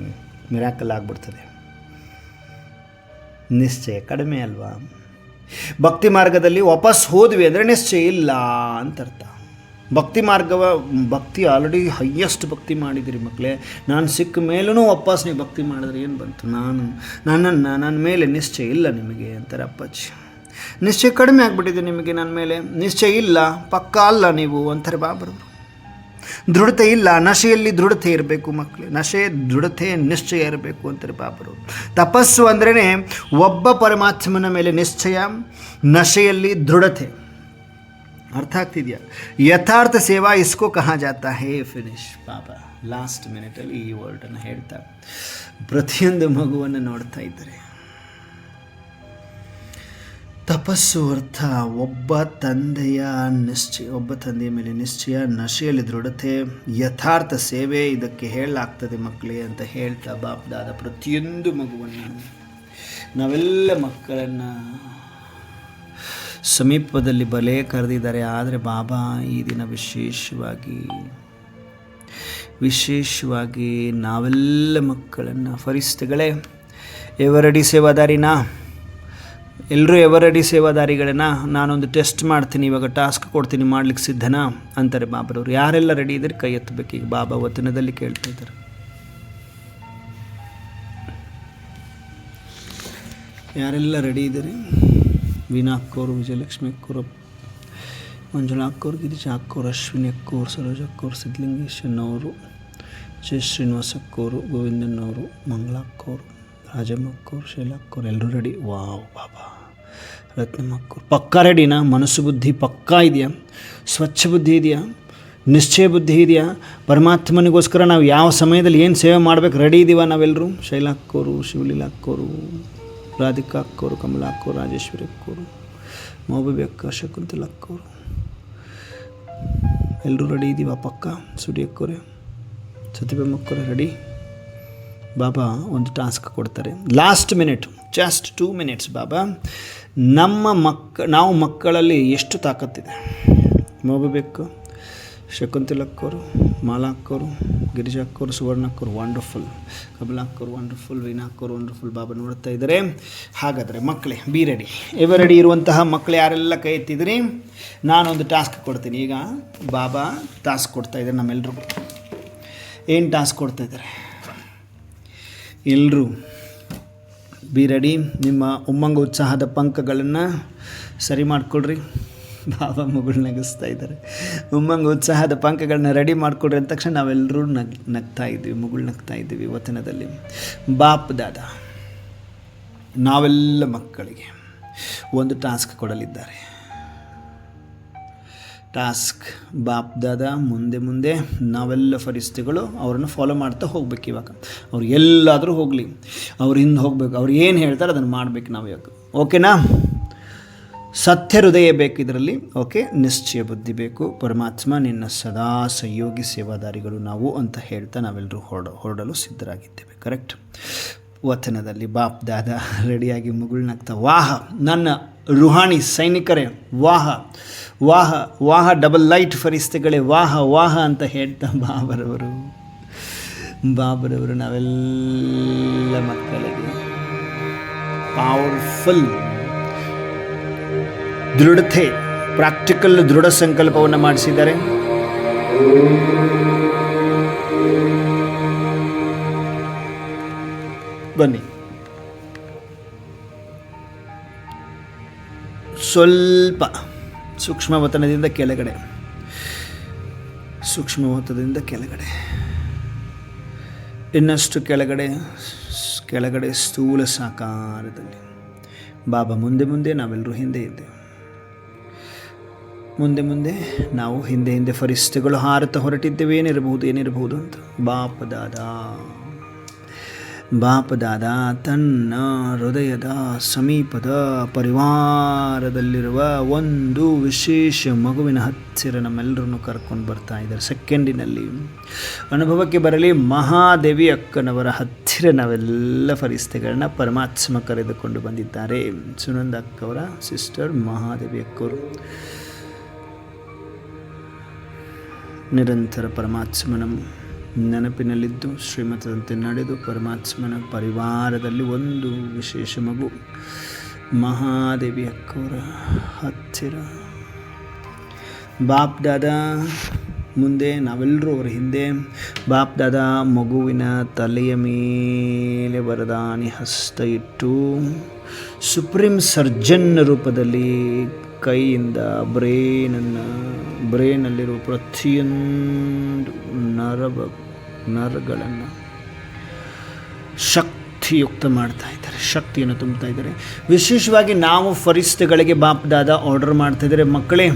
ಮಿರಾಕಲ್ ಆಗಿಬಿಡ್ತದೆ. ನಿಶ್ಚಯ ಕಡಿಮೆ ಅಲ್ವಾ? ಭಕ್ತಿ ಮಾರ್ಗದಲ್ಲಿ ವಾಪಸ್ ಹೋದ್ವಿ ಅಂದರೆ ನಿಶ್ಚಯ ಇಲ್ಲ ಅಂತ ಅರ್ಥ. ಭಕ್ತಿ ಆಲ್ರೆಡಿ ಹೈಯೆಸ್ಟ್ ಭಕ್ತಿ ಮಾಡಿದಿರಿ ಮಕ್ಕಳೇ. ನಾನು ಸಿಕ್ಕ ಮೇಲೂ ವಾಪಸ್ ನೀವು ಭಕ್ತಿ ಮಾಡಿದ್ರೆ ಏನು ಬಂತು? ನನ್ನ ಮೇಲೆ ನಿಶ್ಚಯ ಇಲ್ಲ ನಿಮಗೆ ಅಂತಾರೆ ಅಪ್ಪಾಜಿ. ನಿಶ್ಚಯ ಕಡಿಮೆ ಆಗಿಬಿಟ್ಟಿದೆ ನಿಮಗೆ, ನನ್ನ ಮೇಲೆ ನಿಶ್ಚಯ ಇಲ್ಲ, ಪಕ್ಕ ಅಲ್ಲ ನೀವು ಅಂತಾರೆ ಬಾಬರವರು. ದೃಢತೆ ಇಲ್ಲ, ನಶೆಯಲ್ಲಿ ದೃಢತೆ ಇರಬೇಕು ಮಕ್ಕಳೇ. ನಶೆ, ದೃಢತೆ, ನಿಶ್ಚಯ ಇರಬೇಕು ಅಂತಾರೆ ಬಾಬರವರು. ತಪಸ್ಸು ಅಂದ್ರೇ ಒಬ್ಬ ಪರಮಾತ್ಮನ ಮೇಲೆ ನಿಶ್ಚಯ, ನಶೆಯಲ್ಲಿ ದೃಢತೆ. ಅರ್ಥ ಆಗ್ತಿದೆಯಾ? ಯಥಾರ್ಥ ಸೇವಾ ಇಸ್ಕೋ ಕಹಾ ಜಾತಾ ಹೇ. ಫಿನಿಶ್ ಬಾಬಾ ಲಾಸ್ಟ್ ಮಿನಿಟಲ್ಲಿ ಈ ವರ್ಡನ್ನು ಹೇಳ್ತಾ ಪ್ರತಿಯೊಂದು ಮಗುವನ್ನು ನೋಡ್ತಾ ಇದ್ದಾರೆ. ತಪಸ್ಸು ಅರ್ಥ ಒಬ್ಬ ತಂದೆಯ ನಿಶ್ಚಯ, ಒಬ್ಬ ತಂದೆಯ ಮೇಲೆ ನಿಶ್ಚಯ, ನಶೆಯಲ್ಲಿ ದೃಢತೆ, ಯಥಾರ್ಥ ಸೇವೆ ಇದಕ್ಕೆ ಹೇಳಲಾಗ್ತದೆ ಮಕ್ಕಳೇ ಅಂತ ಹೇಳ್ತಾ ಬಾಪ್ದಾದ ಪ್ರತಿಯೊಂದು ಮಗುವನ್ನು, ನಾವೆಲ್ಲ ಮಕ್ಕಳನ್ನು ಸಮೀಪದಲ್ಲಿ ಬಲೆ ಕರೆದಿದ್ದಾರೆ. ಆದರೆ ಬಾಬಾ ಈ ದಿನ ವಿಶೇಷವಾಗಿ ನಾವೆಲ್ಲ ಮಕ್ಕಳನ್ನು, ಫರಿಸ್ತೆಗಳೇ, ಎವರಡಿ ಸೇವಾದಾರಿನಾ, ಎಲ್ಲರೂ ಎವರ್ ರೆಡಿ ಸೇವಾದಾರಿಗಳನ್ನ ನಾನೊಂದು ಟೆಸ್ಟ್ ಮಾಡ್ತೀನಿ, ಇವಾಗ ಟಾಸ್ಕ್ ಕೊಡ್ತೀನಿ, ಮಾಡ್ಲಿಕ್ಕೆ ಸಿದ್ಧನಾ ಅಂತಾರೆ ಬಾಬರವರು. ಯಾರೆಲ್ಲ ರೆಡಿ ಇದ್ದಾರೆ ಕೈ ಎತ್ತಬೇಕು. ಈಗ ಬಾಬಾ ವಚನದಲ್ಲಿ ಕೇಳ್ತಾ ಇದ್ದಾರೆ. ಯಾರೆಲ್ಲ ರೆಡಿ ಇದ್ದಾರೆ? ವೀಣಾ ಅಕ್ಕೋರು, ವಿಜಯಲಕ್ಷ್ಮಿ ಅಕ್ಕೋರು, ಮಂಜುಳಾ ಅಕ್ಕೋರು, ಗಿರಿಜಾ ಅಕ್ಕೋರು, ಅಶ್ವಿನಿ ಅಕ್ಕೋರು, ಸರೋಜ ಅಕ್ಕೋರು, ಸಿದ್ಧಲಿಂಗೇಶನ್ ಅವರು, ಜಯ ಶ್ರೀನಿವಾಸ ಅಕ್ಕೋರು, ಗೋವಿಂದನ್ ಅವರು, ಮಂಗಳಾ ಅಕ್ಕೋರು, ರಾಜಮ್ಮ ಅಕ್ಕೋರು, ಶೈಲಾ ಅಕ್ಕೋರು, ಎಲ್ಲರೂ ರೆಡಿ. ವಾವ್ ಬಾಬಾ. ರತ್ನಮ್ಮ ಅಕ್ಕೋರು ಪಕ್ಕಾ ರೆಡಿನಾ? ಮನಸ್ಸು ಬುದ್ಧಿ ಪಕ್ಕಾ ಇದೆಯಾ? ಸ್ವಚ್ಛ ಬುದ್ಧಿ ಇದೆಯಾ? ನಿಶ್ಚಯ ಬುದ್ಧಿ ಇದೆಯಾ? ಪರಮಾತ್ಮನಿಗೋಸ್ಕರ ನಾವು ಯಾವ ಸಮಯದಲ್ಲಿ ಏನು ಸೇವೆ ಮಾಡಬೇಕು ರೆಡಿ ಇದ್ದೀವ ನಾವೆಲ್ಲರೂ? ಶೈಲಾ ಅಕ್ಕೋರು, ಶಿವಲೀಲಾ ಅಕ್ಕೋರು, ರಾಧಿಕಾ ಅಕ್ಕೋರು, ಕಮಲಾ ಅಕ್ಕೋರು, ರಾಜೇಶ್ವರಿ ಅಕ್ಕೋರು, ಮೌಬಿ ಅಕ್ಕ, ಶಕುಂತಲ ಅಕ್ಕೋರು, ಎಲ್ಲರೂ ರೆಡಿ ಇದ್ದೀವ ಪಕ್ಕ? ಸುಡಿ ಅಕ್ಕೋರೆ, ಸತ್ಯಭಾಮ ಅಕ್ಕೋರೆ ರೆಡಿ? ಬಾಬಾ ಒಂದು ಟಾಸ್ಕ್ ಕೊಡ್ತಾರೆ. Last minute, just 2 minutes. Baba, ನಾವು ಮಕ್ಕಳಲ್ಲಿ ಎಷ್ಟು ತಾಕತ್ತಿದೆ? ಮೋಬಬೇಕು, ಶಕುಂತಲ ಅಕ್ಕೋರು, ಮಾಲಾ ಅಕ್ಕೋರು, ಗಿರಿಜಾ ಅಕ್ಕೋರು, ಸುವರ್ಣ ಅಕ್ಕೋರು ವಂಡರ್ಫುಲ್, ಕಮಲಾ ಅಕ್ಕೋರು ವಂಡರ್ಫುಲ್, ವೀಣಾ ಅಕ್ಕೋರು ವಂಡರ್ಫುಲ್. ಬಾಬಾ ನೋಡ್ತಾ ಇದ್ದಾರೆ. ಹಾಗಾದರೆ ಮಕ್ಕಳೇ ಬಿ ರೆಡಿ. ಎವರ್ ರೆಡಿ ಇರುವಂತಹ ಮಕ್ಕಳು ಯಾರೆಲ್ಲ ಕೈ ಎತ್ತಿದ್ರಿ? ನಾನೊಂದು ಟಾಸ್ಕ್ ಕೊಡ್ತೀನಿ. ಈಗ ಬಾಬಾ ಟಾಸ್ಕ್ ಕೊಡ್ತಾ ಇದ್ದಾರೆ ನಮ್ಮೆಲ್ರಿಗೂ. ಏನು ಟಾಸ್ಕ್ ಕೊಡ್ತಾ ಇದ್ದಾರೆ? ಎಲ್ಲರೂ ಬಿ ರೆಡಿ. ನಿಮ್ಮ ಉಮ್ಮಂಗ ಉತ್ಸಾಹದ ಪಂಕಗಳನ್ನು ಸರಿ ಮಾಡಿಕೊಡ್ರಿ. ಬಾಬಾ ಮಗಳು ನಗಿಸ್ತಾ ಇದ್ದಾರೆ. ಉಮ್ಮಂಗ ಉತ್ಸಾಹದ ಪಂಕಗಳನ್ನ ರೆಡಿ ಮಾಡಿಕೊಡ್ರಿ ಅಂದ ತಕ್ಷಣ ನಾವೆಲ್ಲರೂ ನಗ್ತಾ ಇದ್ದೀವಿ, ಮಗಳು ನಗ್ತಾ ಇದ್ದೀವಿ. ವಚನದಲ್ಲಿ ಬಾಪ್ ದಾದ ನಾವೆಲ್ಲ ಮಕ್ಕಳಿಗೆ ಒಂದು ಟಾಸ್ಕ್ ಕೊಡಲಿದ್ದಾರೆ. ಟಾಸ್ಕ್ ಬಾಪ್ ದಾದ ಮುಂದೆ ಮುಂದೆ ನಾವೆಲ್ಲ ಫರಿಸ್ತಿಗಳು ಅವ್ರನ್ನ ಫಾಲೋ ಮಾಡ್ತಾ ಹೋಗ್ಬೇಕು. ಇವಾಗ ಅವ್ರು ಎಲ್ಲಾದರೂ ಹೋಗಲಿ, ಅವ್ರು ಹಿಂದೆ ಹೋಗ್ಬೇಕು, ಅವ್ರು ಏನು ಹೇಳ್ತಾರೆ ಅದನ್ನು ಮಾಡಬೇಕು ನಾವು ಇವಾಗ. ಓಕೆನಾ? ಸತ್ಯ ಹೃದಯ ಬೇಕು ಇದರಲ್ಲಿ. ಓಕೆ, ನಿಶ್ಚಯ ಬುದ್ಧಿ ಬೇಕು. ಪರಮಾತ್ಮ ನಿನ್ನ ಸದಾ ಸಹಯೋಗಿ ಸೇವಾದಾರಿಗಳು ನಾವು ಅಂತ ಹೇಳ್ತಾ ನಾವೆಲ್ಲರೂ ಹೊರಡಲು ಸಿದ್ಧರಾಗಿದ್ದೇವೆ. ಕರೆಕ್ಟ್? ವಚನದಲ್ಲಿ ಬಾಪ್ ದಾದ ರೆಡಿಯಾಗಿ ಮುಗುಳ್ನಾಗ್ತಾ, ವಾಹ ನನ್ನ ರುಹಾನಿ ಸೈನಿಕರೇ, ವಾಹ ವಾಹ ವಾಹ, ಡಬಲ್ ಲೈಟ್ ಫರಿಸ್ತೆಗಳೇ, ವಾಹ ವಾಹ ಅಂತ ಹೇಳ್ತಾ ಬಾಬರವರು ನಾವೆಲ್ಲ ಮಕ್ಕಳಿಗೆ ಪವರ್ಫುಲ್ ದೃಢತೆ, ಪ್ರಾಕ್ಟಿಕಲ್ ದೃಢ ಸಂಕಲ್ಪವನ್ನು ಮಾಡಿಸಿದ್ದಾರೆ. ಬನ್ನಿ, ಸ್ವಲ್ಪ ಸೂಕ್ಷ್ಮವತನದಿಂದ ಕೆಳಗಡೆ, ಸೂಕ್ಷ್ಮವತನದಿಂದ ಕೆಳಗಡೆ, ಇನ್ನಷ್ಟು ಕೆಳಗಡೆ ಸ್ಥೂಲ ಸಾಕಾರದಲ್ಲಿ. ಬಾಬಾ ಮುಂದೆ ಮುಂದೆ, ನಾವೆಲ್ಲರೂ ಹಿಂದೆ ಇದ್ದೇವೆ. ಮುಂದೆ ನಾವು ಹಿಂದೆ ಫರಿಸ್ತೆಗಳು ಹಾರುತ್ತಾ ಹೊರಟಿದ್ದೇವೆ. ಏನಿರಬಹುದು ಅಂತ. ಬಾಪ ದಾದ ತನ್ನ ಹೃದಯದ ಸಮೀಪದ ಪರಿವಾರದಲ್ಲಿರುವ ಒಂದು ವಿಶೇಷ ಮಗುವಿನ ಹತ್ತಿರ ನಮ್ಮೆಲ್ಲರನ್ನು ಕರ್ಕೊಂಡು ಬರ್ತಾ ಇದ್ದಾರೆ. ಸೆಕೆಂಡಿನಲ್ಲಿ ಅನುಭವಕ್ಕೆ ಬರಲಿ. ಮಹಾದೇವಿ ಅಕ್ಕನವರ ಹತ್ತಿರ ನಾವೆಲ್ಲ ಫರಿಸ್ತೆಗಳನ್ನ ಪರಮಾತ್ಮ ಕರೆದುಕೊಂಡು ಬಂದಿದ್ದಾರೆ. ಸುನಂದ ಅಕ್ಕವರ ಸಿಸ್ಟರ್ ಮಹಾದೇವಿ ಅಕ್ಕವರು ನಿರಂತರ ಪರಮಾತ್ಮನ ನೆನಪಿನಲ್ಲಿದ್ದು ಶ್ರೀಮತದಂತೆ ನಡೆದು ಪರಮಾತ್ಮನ ಪರಿವಾರದಲ್ಲಿ ಒಂದು ವಿಶೇಷ ಮಗು ಮಹಾದೇವಿ ಅಕ್ಕವರ ಹತ್ತಿರ. ಬಾಪ್ ದಾದ ಮುಂದೆ, ನಾವೆಲ್ಲರೂ ಅವರ ಹಿಂದೆ. ಬಾಪ್ ದಾದ ಮಗುವಿನ ತಲೆಯ ಮೇಲೆ ವರದಾನಿ ಹಸ್ತ ಇಟ್ಟು ಸುಪ್ರೀಂ ಸರ್ಜನ್ ರೂಪದಲ್ಲಿ ಕೈಯಿಂದ ಬ್ರೇನಲ್ಲಿರುವ ಪ್ರತಿಯೊಂದು ನರಗಳನ್ನು ಶಕ್ತಿಯುಕ್ತ ಮಾಡ್ತಾ ಇದ್ದಾರೆ, ಶಕ್ತಿಯನ್ನು ತುಂಬ್ತಾ ಇದ್ದಾರೆ. ವಿಶೇಷವಾಗಿ ನಾವು ಫರಿಸ್ತೆಗಳಿಗೆ ಬಾಪ್ ದಾದ ಆರ್ಡರ್ ಮಾಡ್ತಾ ಇದ್ದಾರೆ, ಮಕ್ಕಳೇ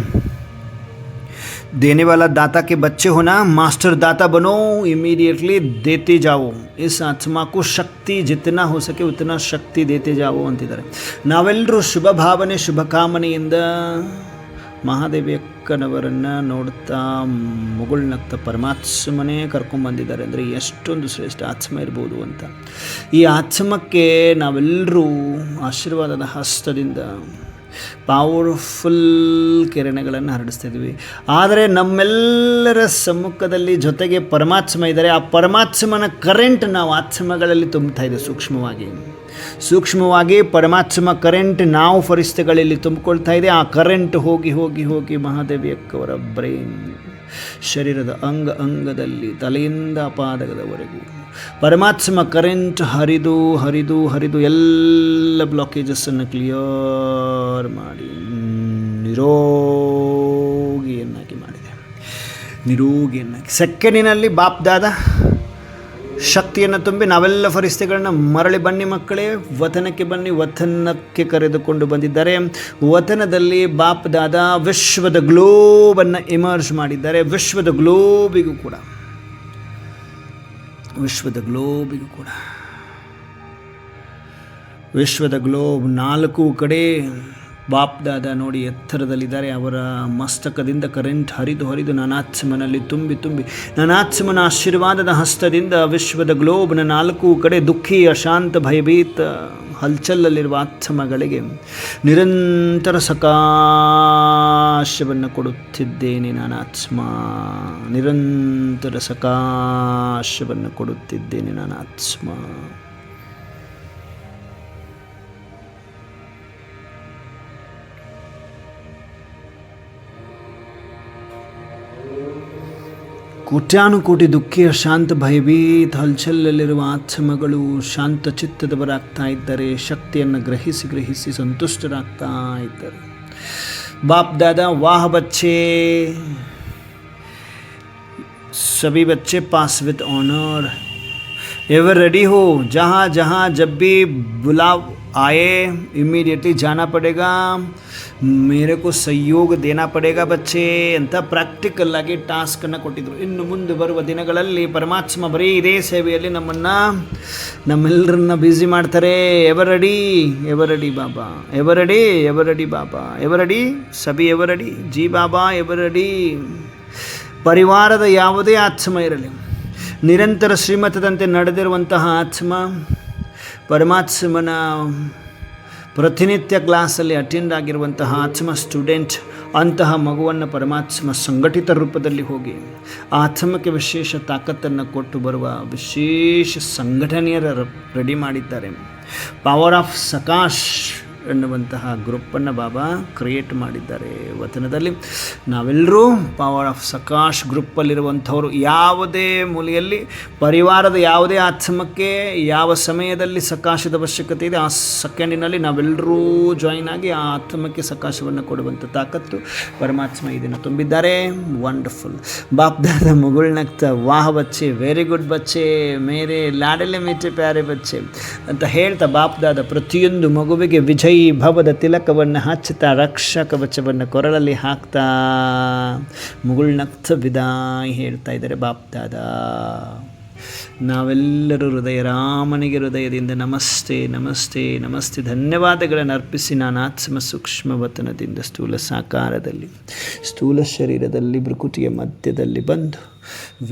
देने वाला दाता के बच्चे हो ना, मास्टर दाता बनो, इमीडिएटली देते जाओ. इस आत्मा को शक्ति जितना हो सके उतना शक्ति देते जाओ ಅಂತಿದ್ದಾರೆ. ನಾವೆಲ್ಲರೂ ಶುಭ ಭಾವನೆ ಶುಭ ಕಾಮನೆಯಿಂದ ಮಹಾದೇವಿ ಅಕ್ಕನವರನ್ನು ನೋಡ್ತಾ ಮುಗುಳ್ನಗ್ತಾ ಪರಮಾತ್ಮನೇ ಕರ್ಕೊಂಡ್ಬಂದಿದ್ದಾರೆ. ಅಂದರೆ ಎಷ್ಟೊಂದು ಶ್ರೇಷ್ಠ ಆತ್ಮ ಇರ್ಬೋದು ಅಂತ. ಈ ಆತ್ಮಕ್ಕೆ ನಾವೆಲ್ಲರೂ ಆಶೀರ್ವಾದದ ಹಸ್ತದಿಂದ ಪವರ್ಫುಲ್ ಕಿರಣಗಳನ್ನು ಹರಡಿಸ್ತಾ ಇದ್ವಿ. ಆದರೆ ನಮ್ಮೆಲ್ಲರ ಸಮ್ಮುಖದಲ್ಲಿ ಜೊತೆಗೆ ಪರಮಾತ್ಮ ಇದ್ದಾರೆ. ಆ ಪರಮಾತ್ಮನ ಕರೆಂಟ್ ನಾವು ಆತ್ಮಗಳಲ್ಲಿ ತುಂಬ್ತಾ ಇದೆ ಸೂಕ್ಷ್ಮವಾಗಿ. ಸೂಕ್ಷ್ಮವಾಗಿ ಪರಮಾತ್ಮ ಕರೆಂಟ್ ನಾವು ಫರಿಸ್ತೆಗಳಲ್ಲಿ ತುಂಬಿಕೊಳ್ತಾ ಇದೆ. ಆ ಕರೆಂಟ್ ಹೋಗಿ ಹೋಗಿ ಹೋಗಿ ಮಹಾದೇವಿ ಅಕ್ಕವರ ಬ್ರೈನ್ ಶರೀರದ ಅಂಗದಲ್ಲಿ ತಲೆಯಿಂದ ಪಾದದವರೆಗೂ ಪರಮಾತ್ಮ ಕರೆಂಟ್ ಹರಿದು ಹರಿದು ಹರಿದು ಎಲ್ಲ ಬ್ಲಾಕೇಜಸ್ಸನ್ನು ಕ್ಲಿಯರ್ ಮಾಡಿ ನಿರೋಗಿಯನ್ನಾಗಿ ಮಾಡಿದೆ. ನಿರೋಗಿಯನ್ನಾಗಿ ಸೆಕೆಂಡಿನಲ್ಲಿ ಬಾಪ್ದಾದ ಶಕ್ತಿಯನ್ನು ತುಂಬಿ ನಾವೆಲ್ಲ ಫರಿಸ್ತೆಗಳನ್ನ ಮರಳಿ ಬನ್ನಿ ಮಕ್ಕಳೇ, ವತನಕ್ಕೆ ಬನ್ನಿ, ವತನಕ್ಕೆ ಕರೆದುಕೊಂಡು ಬಂದಿದ್ದಾರೆ. ವತನದಲ್ಲಿ ಬಾಪ್ದಾದ ವಿಶ್ವದ ಗ್ಲೋಬನ್ನು ಎಮರ್ಜ್ ಮಾಡಿದ್ದಾರೆ. ವಿಶ್ವದ ಗ್ಲೋಬಿಗೂ ಕೂಡ ವಿಶ್ವದ ಗ್ಲೋಬ್ 4 ಕಡೆ ಬಾಪ್ದಾದ ನೋಡಿ ಎತ್ತರದಲ್ಲಿದ್ದಾರೆ. ಅವರ ಮಸ್ತಕದಿಂದ ಕರೆಂಟ್ ಹರಿದು ಹರಿದು ನಾನಾತ್ಮನಲ್ಲಿ ತುಂಬಿ ತುಂಬಿ ನಾನಾತ್ಮನ ಆಶೀರ್ವಾದದ ಹಸ್ತದಿಂದ ವಿಶ್ವದ ಗ್ಲೋಬ್ನ 4 ಕಡೆ ದುಃಖಿ, ಅಶಾಂತ, ಭಯಭೀತ, ಹಲ್ಚಲ್ಲಲ್ಲಿರುವ ಆತ್ಮಗಳಿಗೆ ನಿರಂತರ ಸಕಾಶವನ್ನು ಕೊಡುತ್ತಿದ್ದೇನೆ. ನಾನಾತ್ಮ ನಿರಂತರ ಸಕಾಶವನ್ನು ಕೊಡುತ್ತಿದ್ದೇನೆ. ನಾನಾತ್ಮ ಕೋಟ್ಯಾನುಕೋಟಿ ದುಃಖಿ, ಶಾಂತ, ಭಯಭೀತ, ಹಲ್ಚಲ್ಲಲ್ಲಿರುವ ಆತ್ಮಗಳು ಶಾಂತ ಚಿತ್ತದವರಾಗ್ತಾ ಇದ್ದಾರೆ. ಶಕ್ತಿಯನ್ನು ಗ್ರಹಿಸಿ ಗ್ರಹಿಸಿ ಸಂತುಷ್ಟರಾಗ್ತಾ ಇದ್ದಾರೆ. बाप दादा वाह बच्चे, सभी बच्चे पास विद ऑनर, एवर रेडी हो. जहाँ जहाँ जब भी बुलाव आए इमीडिएटली जाना पड़ेगा, मेरे को सहयोग देना पड़ेगा बच्चे ಅಂತ ಪ್ರಾಕ್ಟಿಕಲ್ ಆಗಿ ಟಾಸ್ಕನ್ನು ಕೊಟ್ಟಿದ್ದರು. ಇನ್ನು ಮುಂದೆ ಬರುವ ದಿನಗಳಲ್ಲಿ ಪರಮಾತ್ಮ ಬರೀ ಇದೇ ಸೇವೆಯಲ್ಲಿ ನಮ್ಮೆಲ್ಲರನ್ನ ಬ್ಯುಸಿ ಮಾಡ್ತಾರೆ. ಎವರಡಿ ಎವರಡಿ ಬಾಬಾ, ಎವರಡಿ ಎವರಡಿ ಬಾಬಾ, ಎವರಡಿ ಸಬಿ ಎವರಡಿ ಜಿ ಬಾಬಾ ಎವರಡಿ. ಪರಿವಾರದ ಯಾವುದೇ ಆತ್ಮ ಇರಲಿ, ನಿರಂತರ ಶ್ರೀಮತದಂತೆ ನಡೆದಿರುವಂತಹ ಆತ್ಮ, ಪರಮಾತ್ಮನ ಪ್ರತಿನಿತ್ಯ ಕ್ಲಾಸಲ್ಲಿ ಅಟೆಂಡ್ ಆಗಿರುವಂತಹ ಆತ್ಮ ಸ್ಟೂಡೆಂಟ್, ಅಂತಹ ಮಗುವನ್ನು ಪರಮಾತ್ಮ ಸಂಘಟಿತ ರೂಪದಲ್ಲಿ ಹೋಗಿ ಆ ಆತ್ಮಕ್ಕೆ ವಿಶೇಷ ತಾಕತ್ತನ್ನು ಕೊಟ್ಟು ಬರುವ ವಿಶೇಷ ಸಂಘಟನೆಯರ ರೆಡಿ ಮಾಡಿದ್ದಾರೆ. ಪವರ್ ಆಫ್ ಸಕಾಶ್ ಎನ್ನುವಂತಹ ಗ್ರೂಪನ್ನು ಬಾಬಾ ಕ್ರಿಯೇಟ್ ಮಾಡಿದ್ದಾರೆ. ವತನದಲ್ಲಿ ನಾವೆಲ್ಲರೂ ಪವರ್ ಆಫ್ ಸಕಾಶ್ ಗ್ರೂಪಲ್ಲಿರುವಂಥವರು. ಯಾವುದೇ ಮೂಲೆಯಲ್ಲಿ ಪರಿವಾರದ ಯಾವುದೇ ಆತ್ಮಕ್ಕೆ ಯಾವ ಸಮಯದಲ್ಲಿ ಸಕಾಶದ ಅವಶ್ಯಕತೆ ಇದೆ, ಆ ಸೆಕೆಂಡಿನಲ್ಲಿ ನಾವೆಲ್ಲರೂ ಜಾಯಿನ್ ಆಗಿ ಆ ಆತ್ಮಕ್ಕೆ ಸಕಾಶವನ್ನು ಕೊಡುವಂಥ ತಾಕತ್ತು ಪರಮಾತ್ಮ ಇದನ್ನು ತುಂಬಿದ್ದಾರೆ. ವಂಡರ್ಫುಲ್. ಬಾಪ್ದಾದ ಮುಗುಳ್ನಗ್ತಾ ವಾಹ್ ಬಚ್ಚೆ, ವೆರಿ ಗುಡ್ ಬಚ್ಚೆ, ಮೇರೆ ಲಾಡಲೆ ಮೀಟೆ ಪ್ಯಾರೆ ಬಚ್ಚೆ ಅಂತ ಹೇಳ್ತಾ ಬಾಪ್ದಾದ ಪ್ರತಿಯೊಂದು ಮಗುವಿಗೆ ವಿಜಯ್ ಭವದ ತಿಲಕವನ್ನು ಹಚ್ಚುತ್ತಾ ರಕ್ಷಾ ಕವಚವನ್ನು ಕೊರಳಲ್ಲಿ ಹಾಕ್ತಾ ಮುಗುಳ್ನಗ್ತ ವಿದಾಯ ಹೇಳ್ತಾ ಇದ್ದಾರೆ ಬಾಪ್ದಾದ. ನಾವೆಲ್ಲರೂ ರಾಮನಿಗೆ ಹೃದಯದಿಂದ ನಮಸ್ತೆ ನಮಸ್ತೆ ನಮಸ್ತೆ ಧನ್ಯವಾದಗಳನ್ನು ಅರ್ಪಿಸಿ ನಾನು ಆತ್ಮ ಸೂಕ್ಷ್ಮ ವತನದಿಂದ ಸ್ಥೂಲ ಸಾಕಾರದಲ್ಲಿ ಸ್ಥೂಲ ಶರೀರದಲ್ಲಿ ಭೃಕುಟಿಯ ಮಧ್ಯದಲ್ಲಿ ಬಂದು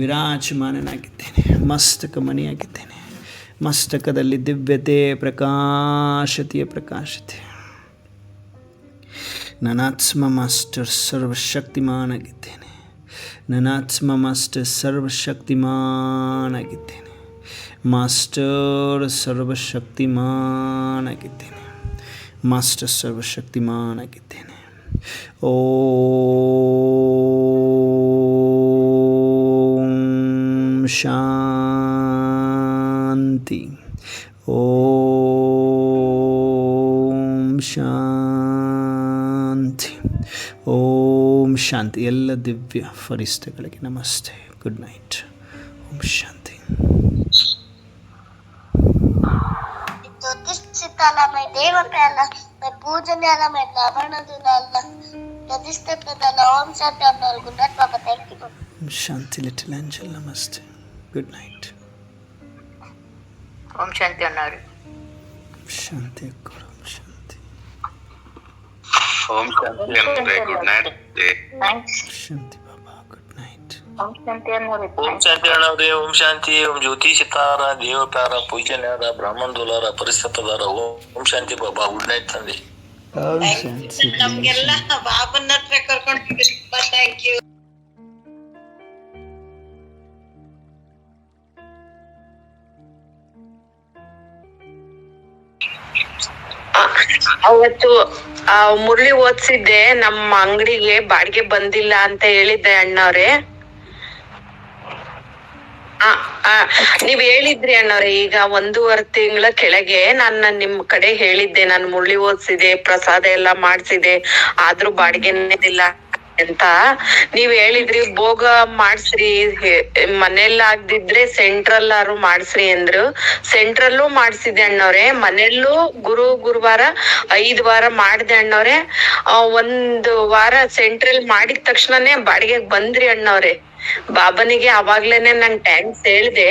ವಿರಾಜಮಾನನಾಗಿದ್ದೇನೆ. ಮಸ್ತಕ ಮಣಿಯಾಗಿದ್ದೇನೆ. ಮಸ್ತಕದಲ್ಲಿ ದಿವ್ಯತೆ, ಪ್ರಕಾಶತೆಯ ಪ್ರಕಾಶತೆ. ನನಾತ್ಮ ಮಾಸ್ಟರ್ ಸರ್ವಶಕ್ತಿಮಾನಾಗಿದ್ದೇನೆ. ನನಾತ್ಮ ಮಾಸ್ಟರ್ ಸರ್ವಶಕ್ತಿಮಾನಾಗಿದ್ದೇನೆ. ಮಾಸ್ಟರ್ ಸರ್ವಶಕ್ತಿಮಾನಾಗಿದ್ದೇನೆ. ಮಾಸ್ಟರ್ ಸರ್ವಶಕ್ತಿಮಾನಾಗಿದ್ದೇನೆ. ಓಂ ಶಾಂತಿ. ಓಂ ಶಾಂತಿ. ಓಂ ಶಾಂತಿ. ಎಲ್ಲ ದಿವ್ಯ ಫರಿಸ್ತಗಳಿಗೆ ನಮಸ್ತೆ. Good night. ಓಂ ಶಾಂತಿ. मैं देव प्याला, मैं पूजन याला, मैं रावण दुलाला, प्रतिष्ठित प्रदाला. ओम शांति. Good night Baba. Thank you. ओम शांति. लिटिल एंजल नमस्ते. Good night. ಓಂ ಶಾಂತಿ ಅన్నారు. ಶಾಂತಿ ಅಕ್ಕರು. ಓಂ ಶಾಂತಿ. ಓಂ ಶಾಂತಿ ಅಂದ್ರೆ ಗುಡ್ ನೈಟ್. ಶಾಂತಿ ಬಾಬಾ. Good night. ಓಂ ಶಾಂತಿ ಅన్నారు. ಓಂ ಶಾಂತಿ ಅಣ್ಣವ್ರೆ. ಓಂ ಶಾಂತಿ. ಓಂ ಜ್ಯೋತಿಷಿತಾರ, ದೇವತಾರ, ಪೂಜನ್ಯಾರ, ಬ್ರಾಹ್ಮಣದುಲಾರ, ಪರಿಸ್ಥಿತದಾರ. ಓಂ ಶಾಂತಿ ಬಾಬಾ. ಗುಡ್ ನೈಟ್ ತಂದೆ. ಓಂ ಶಾಂತಿ. ನಮ್ಗೆಲ್ಲ ಬಾಬನ ಹತ್ರ ಕರ್ಕೊಂಡು ಥ್ಯಾಂಕ್ ಯು. ಅವತ್ತು ಮುರಳಿ ಓದ್ಸಿದ್ದೆ, ನಮ್ಮ ಅಂಗಡಿಗೆ ಬಾಡಿಗೆ ಬಂದಿಲ್ಲ ಅಂತ ಹೇಳಿದ್ದೆ ಅಣ್ಣವ್ರೆ. ನೀವ್ ಹೇಳಿದ್ರಿ ಅಣ್ಣವ್ರೆ, ಈಗ 1.5 ತಿಂಗಳ ಕೆಳಗೆ ನಿಮ್ ಕಡೆ ಹೇಳಿದ್ದೆ, ನಾನು ಮುರಳಿ ಓದ್ಸಿದೆ, ಪ್ರಸಾದ ಎಲ್ಲಾ ಮಾಡ್ಸಿದೆ, ಆದ್ರೂ ಬಾಡಿಗೆನೇದಿಲ್ಲ ಅಂತ ನೀವ್ ಹೇಳಿದ್ರಿ. ಭೋಗ ಮಾಡ್ಸ್ರಿ, ಮನೆಲ್ಲ ಆಗ್ದಿದ್ರೆ ಸೆಂಟ್ರಲ್ ಮಾಡ್ಸ್ರಿ ಅಂದ್ರು. ಸೆಂಟ್ರಲ್ಲೂ ಮಾಡ್ಸಿದೆ ಅಣ್ಣವ್ರೆ, ಮನೆಯಲ್ಲೂ ಗುರುವಾರ 5 ವಾರ ಮಾಡಿದೆ ಅಣ್ಣವ್ರೆ. 1 ವಾರ ಸೆಂಟ್ರಲ್ ಮಾಡಿದ ತಕ್ಷಣನೇ ಬಾಡಿಗೆಗ್ ಬಂದ್ರಿ ಅಣ್ಣವ್ರೆ. ಬಾಬನಿಗೆ ಅವಾಗ್ಲೇನೆ ನಾನ್ ಟ್ಯಾಂಕ್ಸ್ ಹೇಳ್ದೆ.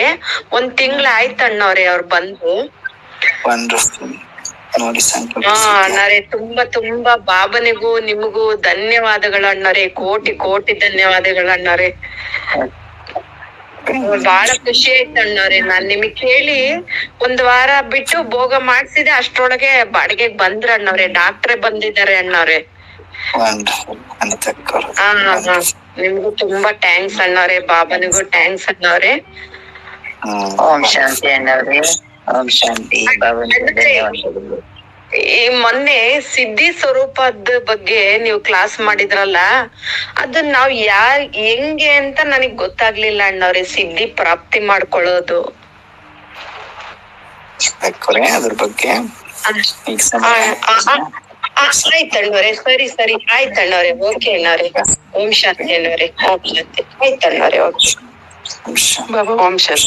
1 ತಿಂಗ್ಳ ಆಯ್ತು ಅಣ್ಣವ್ರೆ ಅವ್ರು ಬಂದು. ಅಣ್ಣವ್ರೆ, ತುಂಬಾ ಬಾಬನಿಗೂ ನಿಮಗೂ ಧನ್ಯವಾದಗಳು ಅಣ್ಣವ್ರೆ, ಕೋಟಿ ಧನ್ಯವಾದಗಳು ಅಣ್ಣವ್ರೆ. ಬಹಳ ಖುಷಿ ಆಯ್ತು ಅಣ್ಣವ್ರೆ. ನಾನ್ ನಿಮಗ್ ಕೇಳಿ 1 ವಾರ ಬಿಟ್ಟು ಭೋಗ ಮಾಡ್ಸಿದೆ, ಅಷ್ಟ್ರೊಳಗೆ ಬಾಡಿಗೆಗ್ ಬಂದ್ರ ಅಣ್ಣವ್ರೆ. ಡಾಕ್ಟ್ರೇ ಬಂದಿದ್ದಾರೆ ಅಣ್ಣವ್ರೆ. ನಿಮ್ಗೂ ತುಂಬಾ ಟ್ಯಾಂಕ್ಸ್ ಅಣ್ಣವ್ರೆ, ಬಾಬನಿಗೂ ಟ್ಯಾಂಕ್ಸ್ ಅಣ್ಣವ್ರೆ. ಓಂ ಶಾಂತಿ ಅಣ್ಣವ್ರೆ, ಓಂ ಶಾಂತಿ. ಈ ಮೊನ್ನೆ ಸಿದ್ಧಿ ಸ್ವರೂಪದ ಬಗ್ಗೆ ನೀವು ಕ್ಲಾಸ್ ಮಾಡಿದ್ರಲ್ಲ, ಅದನ್ನ ನಾವ್ ಹೆಂಗೆ ಅಂತ ನನಗ್ ಗೊತ್ತಾಗ್ಲಿಲ್ಲ ಅಣ್ಣವ್ರೆ. ಸಿದ್ಧಿ ಪ್ರಾಪ್ತಿ ಮಾಡ್ಕೊಳ್ಳೋದು ಅದ್ರ ಬಗ್ಗೆ ಆಯ್ತಣ್ಣವ್ರೆ. ಸರಿ ಆಯ್ತಣ್ಣವ್ರೆ. ಓಕೆ ಅಣ್ಣವ್ರೆ. ಓಂ ಶಾಂತಿ ಅಣ್ಣವ್ರೆ. ಓಂ ಶಾಂತಿ. ಆಯ್ತಣ್ಣವ್ರೆ. ಓಕೆ. ಓಂ ಶಾಂತಿ.